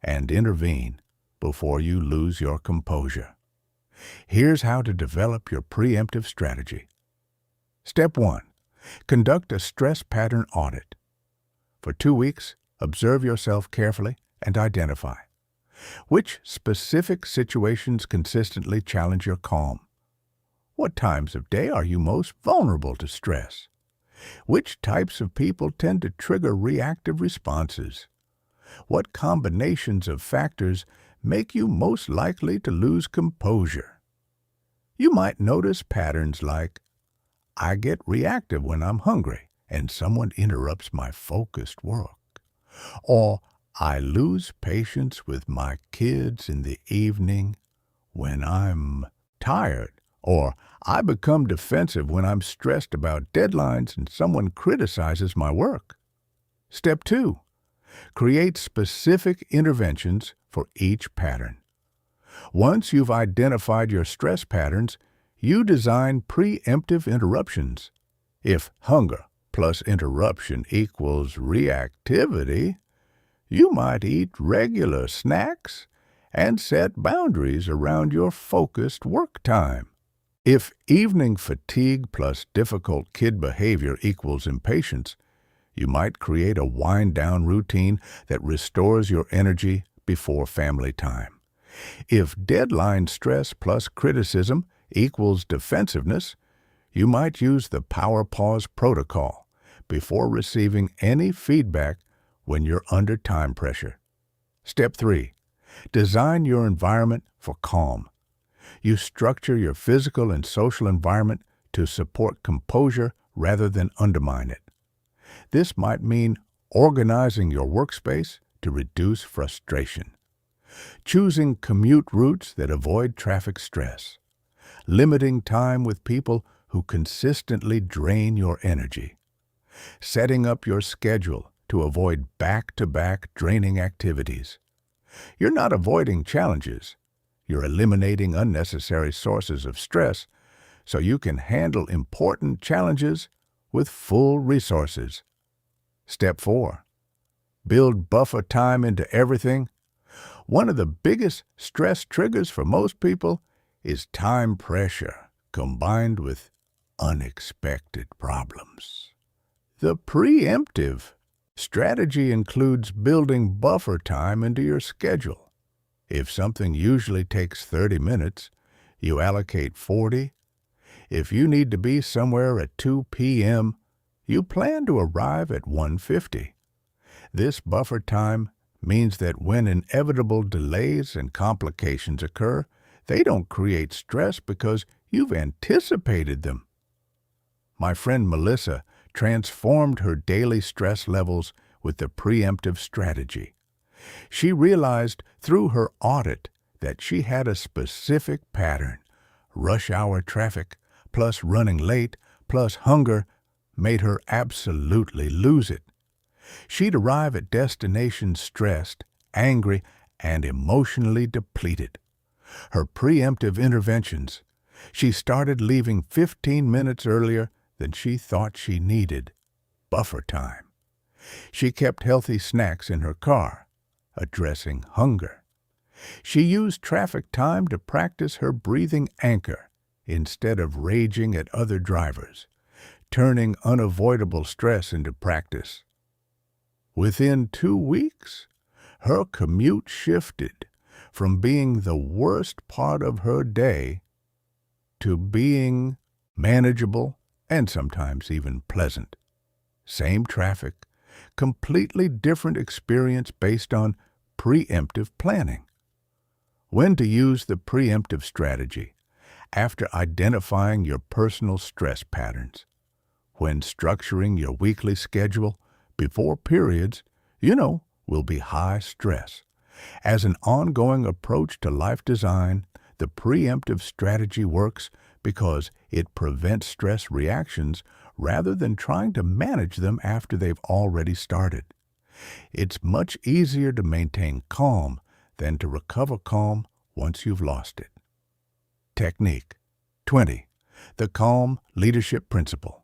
and intervene before you lose your composure. Here's how to develop your preemptive strategy. Step 1. Conduct a stress pattern audit. For 2 weeks, observe yourself carefully and identify which specific situations consistently challenge your calm, What times of day are you most vulnerable to stress? Which types of people tend to trigger reactive responses? What combinations of factors make you most likely to lose composure? You might notice patterns like, I get reactive when I'm hungry and someone interrupts my focused work. Or, I lose patience with my kids in the evening when I'm tired. Or, I become defensive when I'm stressed about deadlines and someone criticizes my work. Step 2. Create specific interventions for each pattern. Once you've identified your stress patterns, you design preemptive interruptions. If hunger plus interruption equals reactivity, you might eat regular snacks and set boundaries around your focused work time. If evening fatigue plus difficult kid behavior equals impatience, you might create a wind-down routine that restores your energy before family time. If deadline stress plus criticism equals defensiveness, you might use the power pause protocol before receiving any feedback when you're under time pressure. Step 3. Design your environment for calm. You structure your physical and social environment to support composure rather than undermine it. This might mean organizing your workspace to reduce frustration, choosing commute routes that avoid traffic stress, limiting time with people who consistently drain your energy, setting up your schedule to avoid back-to-back draining activities. You're not avoiding challenges. You're eliminating unnecessary sources of stress so you can handle important challenges with full resources. Step 4. Build buffer time into everything. One of the biggest stress triggers for most people is time pressure combined with unexpected problems. The preemptive strategy includes building buffer time into your schedule. If something usually takes 30 minutes, you allocate 40. If you need to be somewhere at 2 p.m., you plan to arrive at 1:50. This buffer time means that when inevitable delays and complications occur, they don't create stress because you've anticipated them. My friend Melissa transformed her daily stress levels with the preemptive strategy. She realized through her audit that she had a specific pattern. Rush hour traffic plus running late plus hunger made her absolutely lose it. She'd arrive at destination stressed, angry, and emotionally depleted. Her preemptive interventions, she started leaving 15 minutes earlier than she thought she needed. Buffer time. She kept healthy snacks in her car, addressing hunger. She used traffic time to practice her breathing anchor instead of raging at other drivers, turning unavoidable stress into practice. Within 2 weeks, her commute shifted from being the worst part of her day to being manageable and sometimes even pleasant. Same traffic, completely different experience based on preemptive planning. When to use the preemptive strategy? After identifying your personal stress patterns. When structuring your weekly schedule before periods, will be high stress. As an ongoing approach to life design, the preemptive strategy works because it prevents stress reactions rather than trying to manage them after they've already started. It's much easier to maintain calm than to recover calm once you've lost it. Technique 20. The Calm Leadership Principle.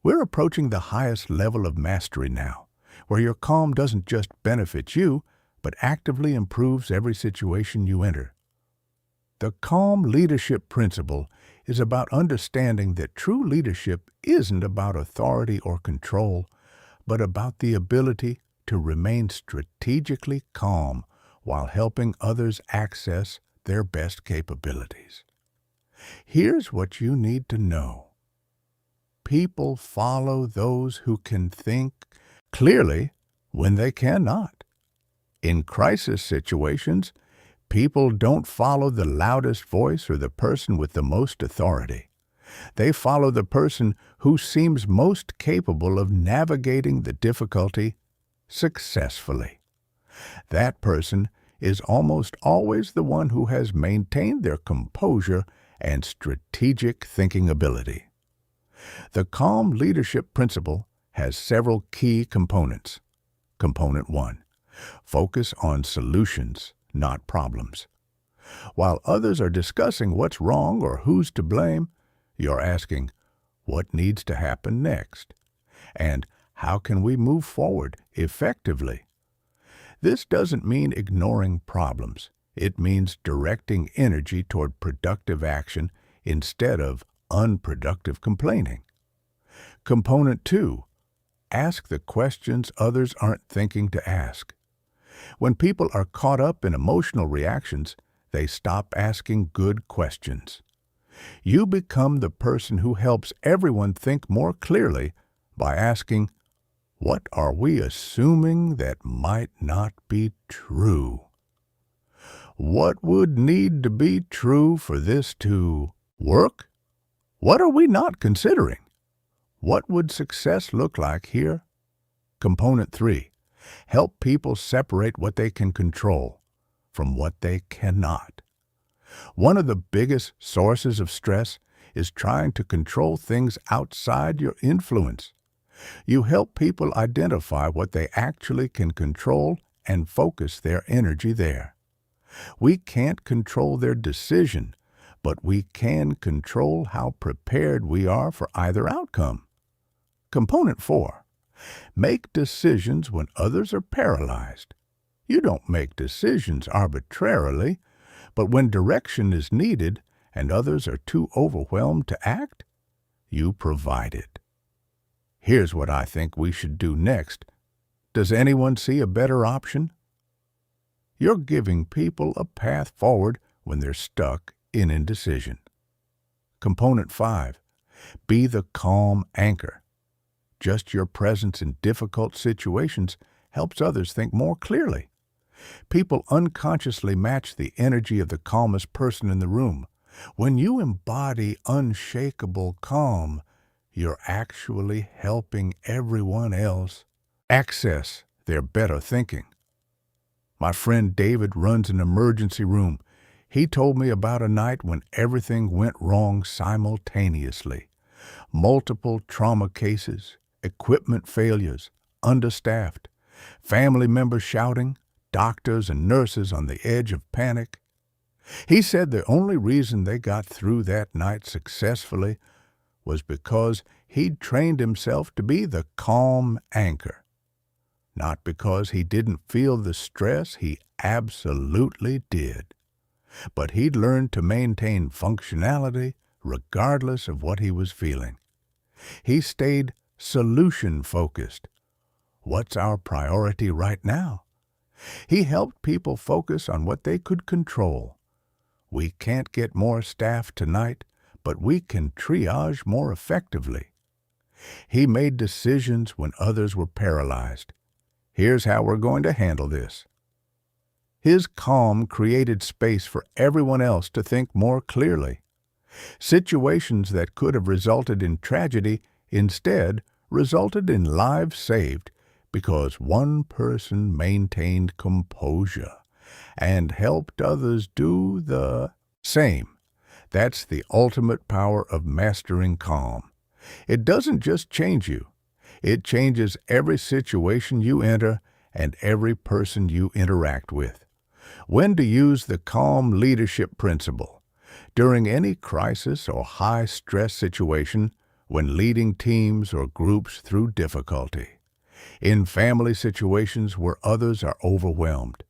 We're approaching the highest level of mastery now, where your calm doesn't just benefit you, but actively improves every situation you enter. The Calm Leadership Principle is about understanding that true leadership isn't about authority or control, but about the ability to remain strategically calm while helping others access their best capabilities. Here's what you need to know. People follow those who can think clearly when they cannot. In crisis situations, people don't follow the loudest voice or the person with the most authority. They follow the person who seems most capable of navigating the difficulty successfully. That person is almost always the one who has maintained their composure and strategic thinking ability. The calm leadership principle has several key components. Component 1. Focus on solutions, not problems. While others are discussing what's wrong or who's to blame, you're asking, what needs to happen next? And how can we move forward effectively? This doesn't mean ignoring problems. It means directing energy toward productive action instead of unproductive complaining. Component 2. Ask the questions others aren't thinking to ask. When people are caught up in emotional reactions, they stop asking good questions. You become the person who helps everyone think more clearly by asking, what are we assuming that might not be true? What would need to be true for this to work? What are we not considering? What would success look like here? Component 3. Help people separate what they can control from what they cannot. One of the biggest sources of stress is trying to control things outside your influence. You help people identify what they actually can control and focus their energy there. We can't control their decision, but we can control how prepared we are for either outcome. Component 4. Make decisions when others are paralyzed. You don't make decisions arbitrarily, but when direction is needed and others are too overwhelmed to act, you provide it. Here's what I think we should do next. Does anyone see a better option? You're giving people a path forward when they're stuck in indecision. Component 5. Be the calm anchor. Just your presence in difficult situations helps others think more clearly. People unconsciously match the energy of the calmest person in the room. When you embody unshakable calm, you're actually helping everyone else access their better thinking. My friend David runs an emergency room. He told me about a night when everything went wrong simultaneously. Multiple trauma cases, equipment failures, understaffed, family members shouting, doctors and nurses on the edge of panic. He said the only reason they got through that night successfully was because he'd trained himself to be the calm anchor. Not because he didn't feel the stress, he absolutely did. But he'd learned to maintain functionality regardless of what he was feeling. He stayed solution-focused. What's our priority right now? He helped people focus on what they could control. We can't get more staff tonight, but we can triage more effectively. He made decisions when others were paralyzed. Here's how we're going to handle this. His calm created space for everyone else to think more clearly. Situations that could have resulted in tragedy instead resulted in lives saved because one person maintained composure and helped others do the same. That's the ultimate power of mastering calm. It doesn't just change you. It changes every situation you enter and every person you interact with. When to use the calm leadership principle. During any crisis or high-stress situation, when leading teams or groups through difficulty. In family situations where others are overwhelmed.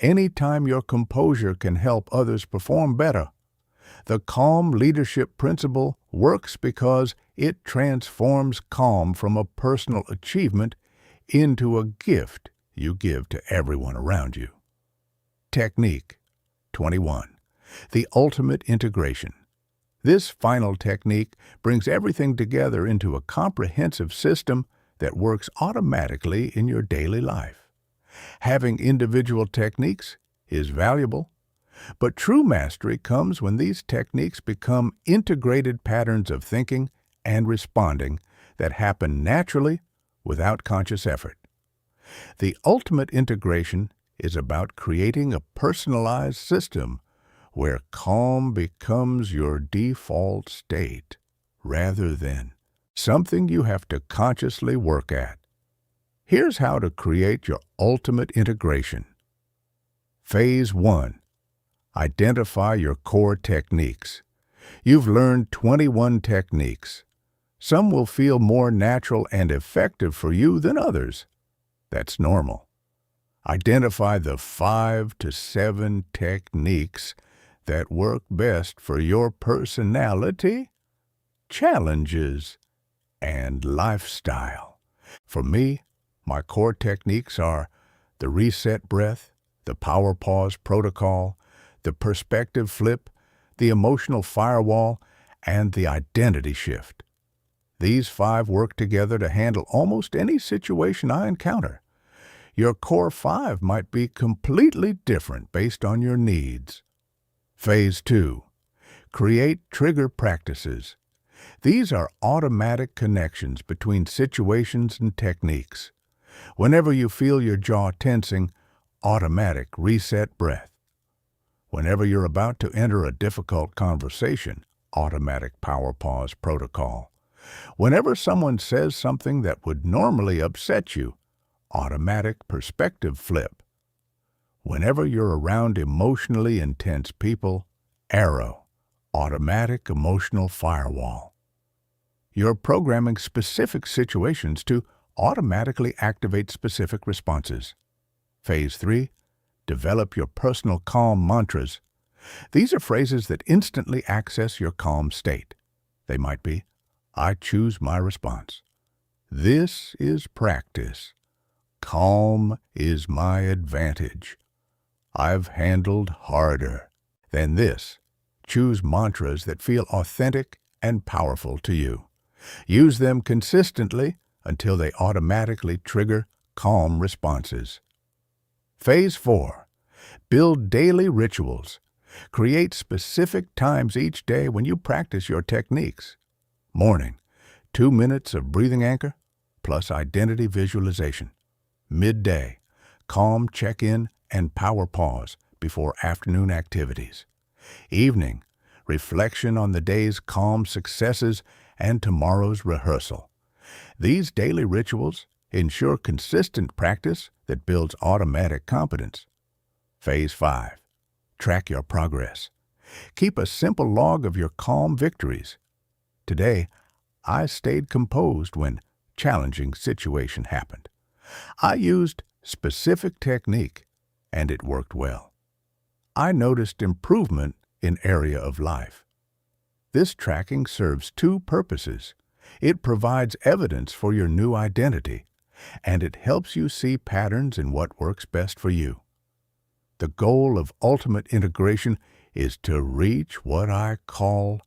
Anytime your composure can help others perform better. The calm leadership principle works because it transforms calm from a personal achievement into a gift you give to everyone around you. Technique 21. The ultimate integration. This final technique brings everything together into a comprehensive system that works automatically in your daily life. Having individual techniques is valuable, but true mastery comes when these techniques become integrated patterns of thinking and responding that happen naturally without conscious effort. The ultimate integration is about creating a personalized system where calm becomes your default state rather than something you have to consciously work at. Here's how to create your ultimate integration. Phase 1. Identify your core techniques. You've learned 21 techniques. Some will feel more natural and effective for you than others. That's normal. Identify the 5 to 7 techniques that work best for your personality, challenges, and lifestyle. For me, my core techniques are the reset breath, the power pause protocol, the perspective flip, the emotional firewall, and the identity shift. These 5 work together to handle almost any situation I encounter. Your core 5 might be completely different based on your needs. Phase 2. Create trigger practices. These are automatic connections between situations and techniques. Whenever you feel your jaw tensing, automatic reset breath. Whenever you're about to enter a difficult conversation, automatic power pause protocol. Whenever someone says something that would normally upset you, automatic perspective flip. Whenever you're around emotionally intense people, arrow, automatic emotional firewall. You're programming specific situations to automatically activate specific responses. Phase 3. Develop your personal calm mantras. These are phrases that instantly access your calm state. They might be, I choose my response. This is practice. Calm is my advantage. I've handled harder than this. Choose mantras that feel authentic and powerful to you. Use them consistently until they automatically trigger calm responses. Phase 4. Build daily rituals. Create specific times each day when you practice your techniques. Morning, 2 minutes of breathing anchor plus identity visualization. Midday, calm check-in and power pause before afternoon activities. Evening, reflection on the day's calm successes and tomorrow's rehearsal. These daily rituals ensure consistent practice that builds automatic competence. Phase 5. Track your progress. Keep a simple log of your calm victories. Today, I stayed composed when challenging situation happened. I used specific technique, and it worked well. I noticed improvement in area of life. This tracking serves 2 purposes. It provides evidence for your new identity, and it helps you see patterns in what works best for you. The goal of ultimate integration is to reach what I call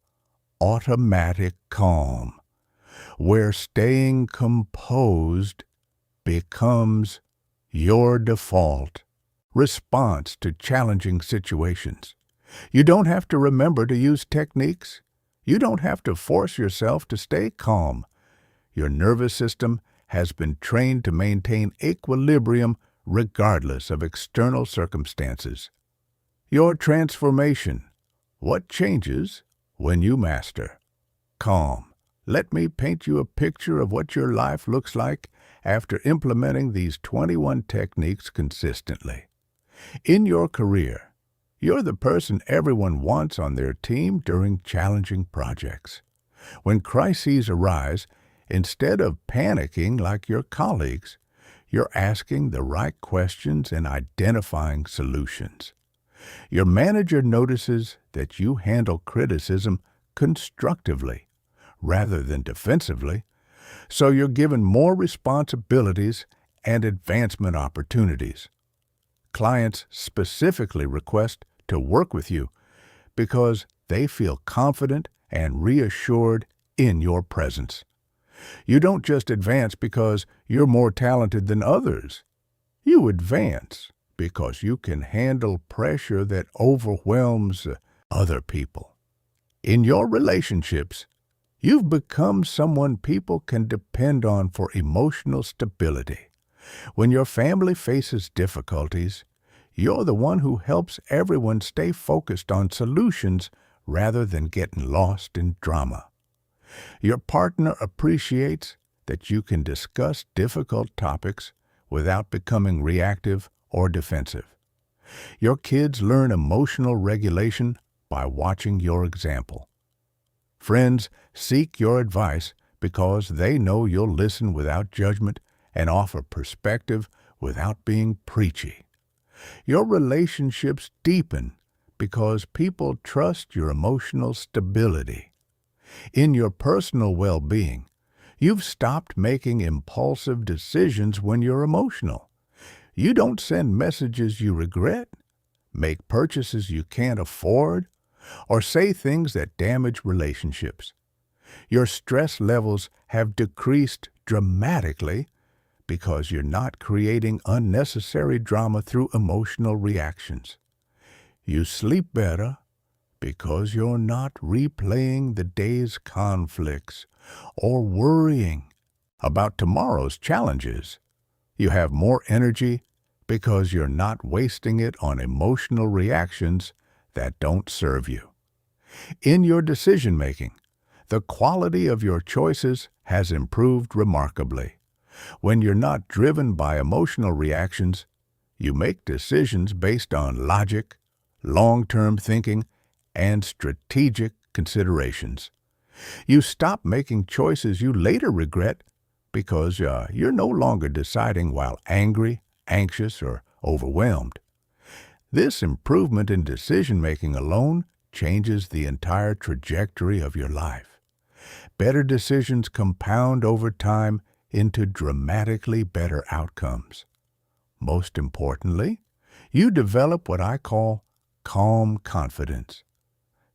automatic calm, where staying composed becomes your default response to challenging situations. You don't have to remember to use techniques. You don't have to force yourself to stay calm. Your nervous system has been trained to maintain equilibrium regardless of external circumstances. Your transformation. What changes when you master calm? Let me paint you a picture of what your life looks like after implementing these 21 techniques consistently. In your career, you're the person everyone wants on their team during challenging projects. When crises arise, instead of panicking like your colleagues, you're asking the right questions and identifying solutions. Your manager notices that you handle criticism constructively rather than defensively, so you're given more responsibilities and advancement opportunities. Clients specifically request to work with you because they feel confident and reassured in your presence. You don't just advance because you're more talented than others. You advance because you can handle pressure that overwhelms other people. In your relationships, you've become someone people can depend on for emotional stability. When your family faces difficulties, you're the one who helps everyone stay focused on solutions rather than getting lost in drama. Your partner appreciates that you can discuss difficult topics without becoming reactive or defensive. Your kids learn emotional regulation by watching your example. Friends seek your advice because they know you'll listen without judgment and offer perspective without being preachy. Your relationships deepen because people trust your emotional stability. In your personal well-being, you've stopped making impulsive decisions when you're emotional. You don't send messages you regret, make purchases you can't afford, or say things that damage relationships. Your stress levels have decreased dramatically because you're not creating unnecessary drama through emotional reactions. You sleep better because you're not replaying the day's conflicts or worrying about tomorrow's challenges. You have more energy because you're not wasting it on emotional reactions that don't serve you. In your decision-making, the quality of your choices has improved remarkably. When you're not driven by emotional reactions, you make decisions based on logic, long-term thinking, and strategic considerations. You stop making choices you later regret because you're no longer deciding while angry, anxious, or overwhelmed. This improvement in decision-making alone changes the entire trajectory of your life. Better decisions compound over time into dramatically better outcomes. Most importantly, you develop what I call calm confidence.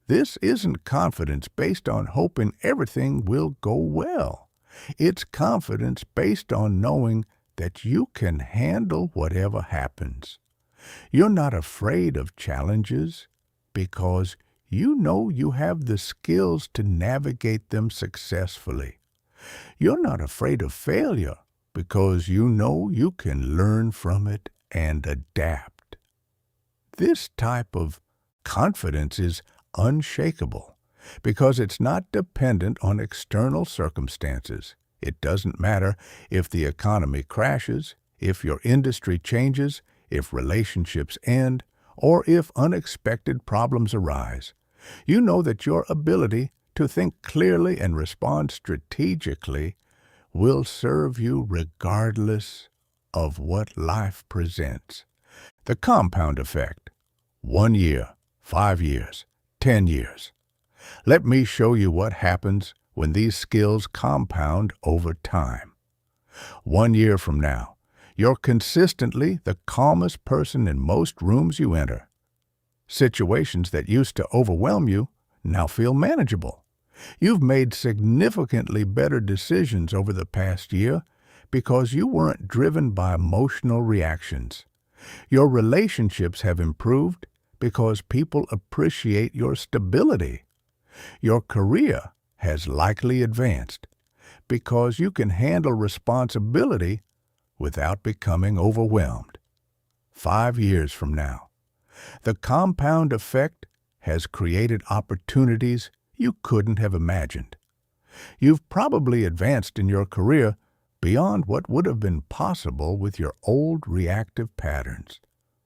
This isn't confidence based on hoping everything will go well. It's confidence based on knowing that you can handle whatever happens. You're not afraid of challenges because you know you have the skills to navigate them successfully. You're not afraid of failure because you know you can learn from it and adapt. This type of confidence is unshakable because it's not dependent on external circumstances. It doesn't matter if the economy crashes, if your industry changes, if relationships end, or if unexpected problems arise. You know that your ability to think clearly and respond strategically will serve you regardless of what life presents. The compound effect. 1 year, 5 years, 10 years. Let me show you what happens when these skills compound over time. 1 year from now, you're consistently the calmest person in most rooms you enter. Situations that used to overwhelm you now feel manageable. You've made significantly better decisions over the past year because you weren't driven by emotional reactions. Your relationships have improved because people appreciate your stability. Your career has likely advanced because you can handle responsibility without becoming overwhelmed. 5 years from now, the compound effect has created opportunities you couldn't have imagined. You've probably advanced in your career beyond what would have been possible with your old reactive patterns.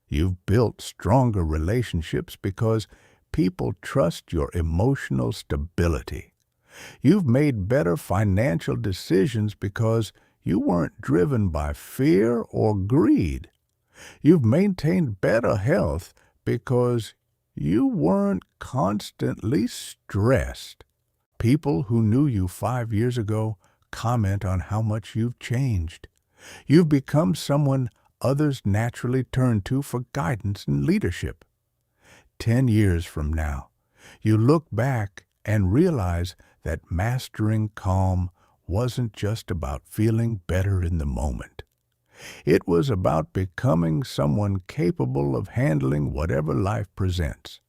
You've built stronger relationships because people trust your emotional stability. You've made better financial decisions because you weren't driven by fear or greed. You've maintained better health because you weren't constantly stressed. People who knew you 5 years ago comment on how much you've changed. You've become someone others naturally turn to for guidance and leadership. 10 years from now, you look back and realize that mastering calm wasn't just about feeling better in the moment. It was about becoming someone capable of handling whatever life presents.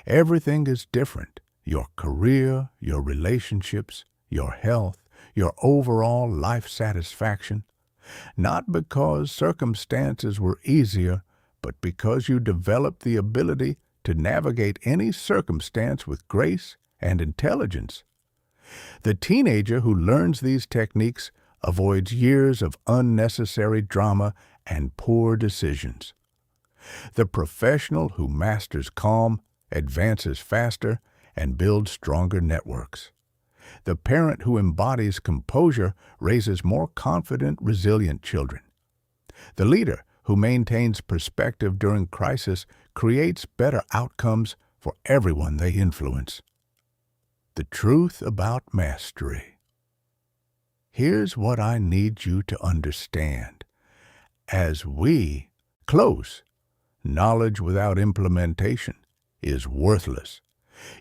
Everything is different. Your career, your relationships, your health, your overall life satisfaction. Not because circumstances were easier, but because you developed the ability to navigate any circumstance with grace and intelligence. The teenager who learns these techniques avoids years of unnecessary drama and poor decisions. The professional who masters calm advances faster and builds stronger networks. The parent who embodies composure raises more confident, resilient children. The leader who maintains perspective during crisis creates better outcomes for everyone they influence. The truth about mastery. Here's what I need you to understand. As we close, knowledge without implementation is worthless.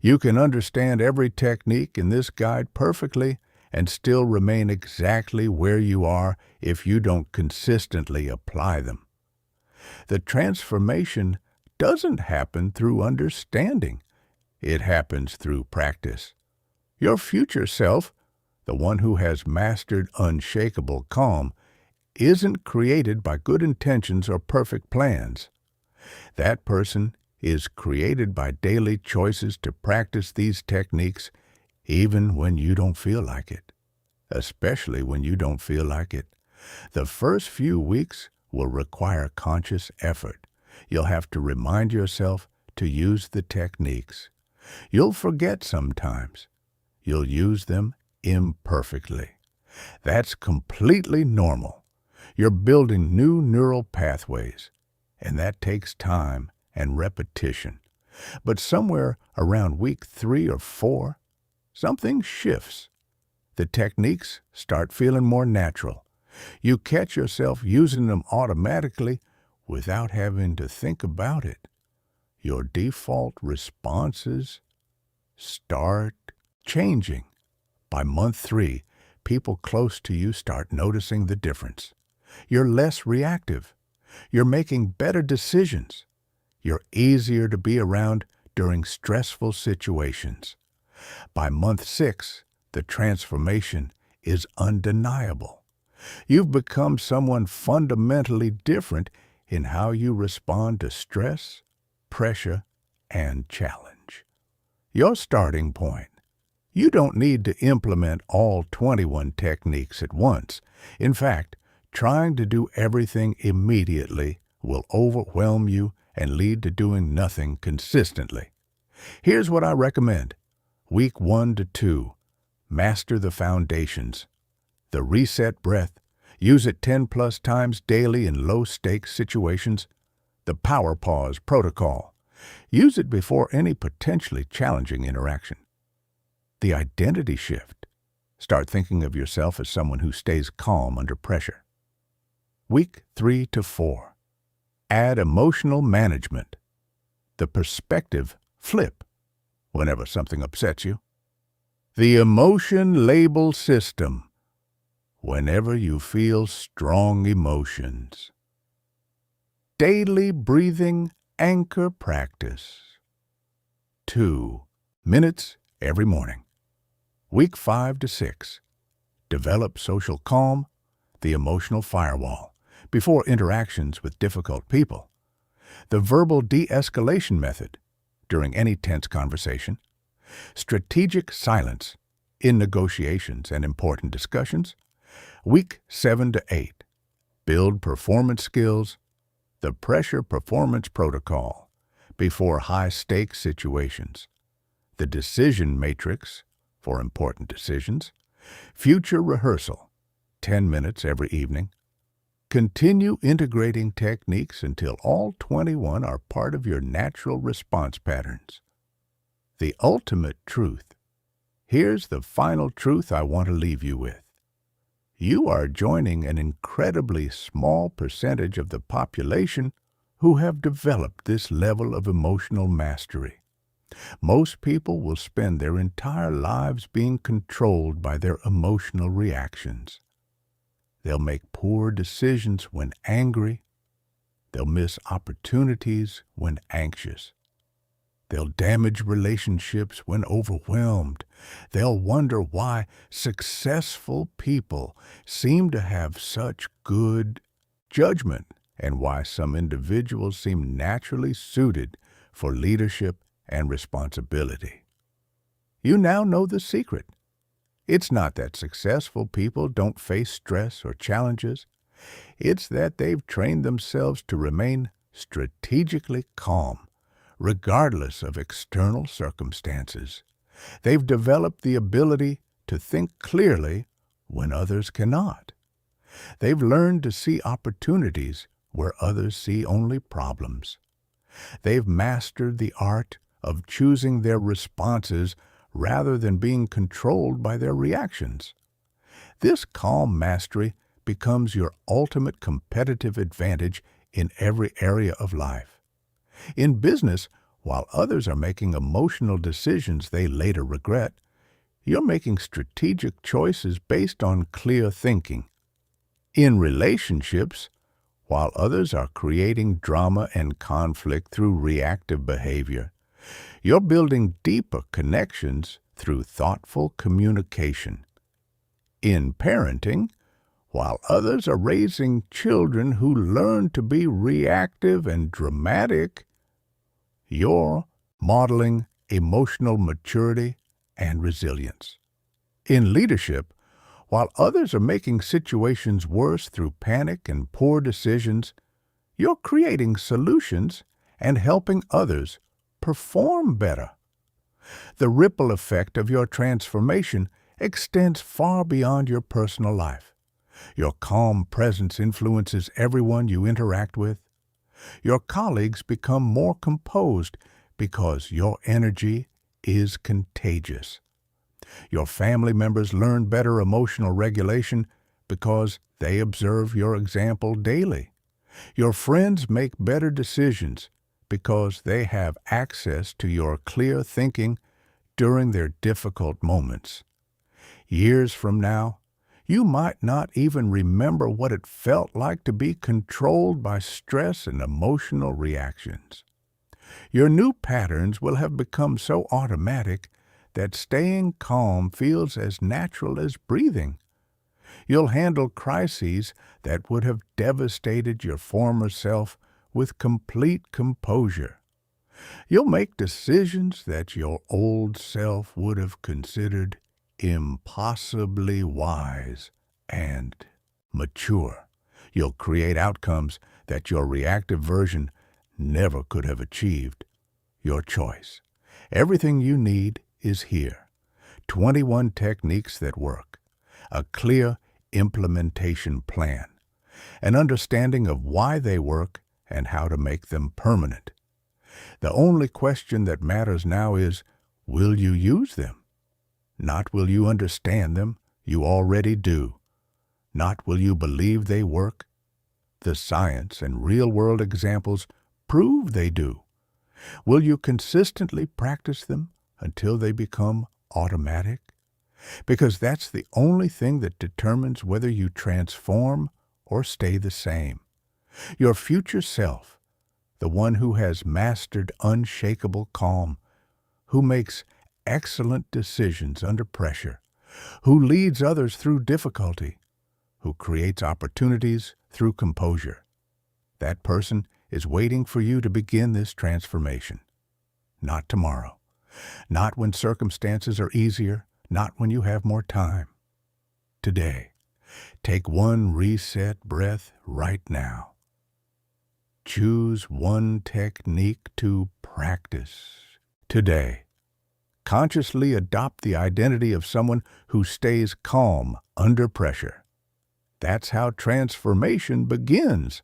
You can understand every technique in this guide perfectly and still remain exactly where you are if you don't consistently apply them. The transformation doesn't happen through understanding. It happens through practice. Your future self, the one who has mastered unshakable calm, isn't created by good intentions or perfect plans. That person is created by daily choices to practice these techniques even when you don't feel like it. Especially when you don't feel like it. The first few weeks will require conscious effort. You'll have to remind yourself to use the techniques. You'll forget sometimes. You'll use them imperfectly. That's completely normal. You're building new neural pathways, and that takes time and repetition. But somewhere around week 3 or 4, something shifts. The techniques start feeling more natural. You catch yourself using them automatically without having to think about it. Your default responses start changing. By month 3, people close to you start noticing the difference. You're less reactive. You're making better decisions. You're easier to be around during stressful situations. By month 6, the transformation is undeniable. You've become someone fundamentally different in how you respond to stress, pressure, and challenge. Your starting point. You don't need to implement all 21 techniques at once. In fact, trying to do everything immediately will overwhelm you and lead to doing nothing consistently. Here's what I recommend. Week 1 to 2, master the foundations. The reset breath, use it 10+ times daily in low-stakes situations. The power pause protocol, use it before any potentially challenging interaction. The identity shift, start thinking of yourself as someone who stays calm under pressure. Week 3 to 4, add emotional management. The perspective flip whenever something upsets you. The emotion label system, whenever you feel strong emotions. Daily breathing anchor practice. 2 minutes every morning. Week 5 to 6, develop social calm, the emotional firewall, before interactions with difficult people. The verbal de-escalation method, during any tense conversation. Strategic silence, in negotiations and important discussions. Week 7 to 8, build performance skills, the pressure performance protocol, before high-stakes situations. The decision matrix, for important decisions. Future rehearsal, 10 minutes every evening. Continue integrating techniques until all 21 are part of your natural response patterns. The ultimate truth. Here's the final truth I want to leave you with. You are joining an incredibly small percentage of the population who have developed this level of emotional mastery. Most people will spend their entire lives being controlled by their emotional reactions. They'll make poor decisions when angry. They'll miss opportunities when anxious. They'll damage relationships when overwhelmed. They'll wonder why successful people seem to have such good judgment and why some individuals seem naturally suited for leadership and responsibility. You now know the secret. It's not that successful people don't face stress or challenges. It's that they've trained themselves to remain strategically calm, regardless of external circumstances. They've developed the ability to think clearly when others cannot. They've learned to see opportunities where others see only problems. They've mastered the art of choosing their responses rather than being controlled by their reactions. This calm mastery becomes your ultimate competitive advantage in every area of life. In business, while others are making emotional decisions they later regret, you're making strategic choices based on clear thinking. In relationships, while others are creating drama and conflict through reactive behavior, you're building deeper connections through thoughtful communication. In parenting, while others are raising children who learn to be reactive and dramatic, you're modeling emotional maturity and resilience. In leadership, while others are making situations worse through panic and poor decisions, you're creating solutions and helping others perform better. The ripple effect of your transformation extends far beyond your personal life. Your calm presence influences everyone you interact with. Your colleagues become more composed because your energy is contagious. Your family members learn better emotional regulation because they observe your example daily. Your friends make better decisions because they have access to your clear thinking during their difficult moments. Years from now, you might not even remember what it felt like to be controlled by stress and emotional reactions. Your new patterns will have become so automatic that staying calm feels as natural as breathing. You'll handle crises that would have devastated your former self with complete composure. You'll make decisions that your old self would have considered impossibly wise and mature. You'll create outcomes that your reactive version never could have achieved. Your choice. Everything you need is here. 21 techniques that work. A clear implementation plan. An understanding of why they work and how to make them permanent. The only question that matters now is, will you use them? Not will you understand them, you already do. Not will you believe they work. The science and real-world examples prove they do. Will you consistently practice them until they become automatic? Because that's the only thing that determines whether you transform or stay the same. Your future self, the one who has mastered unshakable calm, who makes excellent decisions under pressure, who leads others through difficulty, who creates opportunities through composure. That person is waiting for you to begin this transformation. Not tomorrow. Not when circumstances are easier. Not when you have more time. Today. Take one reset breath right now. Choose one technique to practice today. Consciously adopt the identity of someone who stays calm under pressure. That's how transformation begins.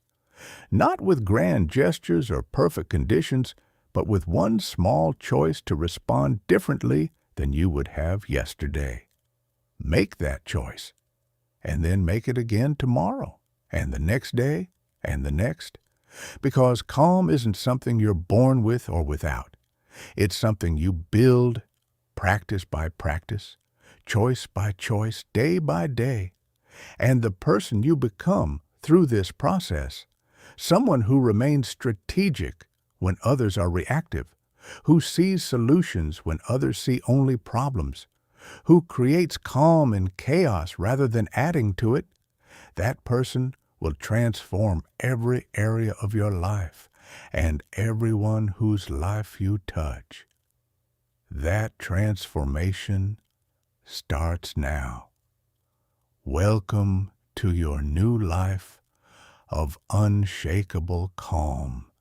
Not with grand gestures or perfect conditions, but with one small choice to respond differently than you would have yesterday. Make that choice, and then make it again tomorrow, and the next day, and the next. Because calm isn't something you're born with or without. It's something you build practice by practice, choice by choice, day by day. And the person you become through this process, someone who remains strategic when others are reactive, who sees solutions when others see only problems, who creates calm in chaos rather than adding to it, that person will transform every area of your life and everyone whose life you touch. That transformation starts now. Welcome to your new life of unshakable calm.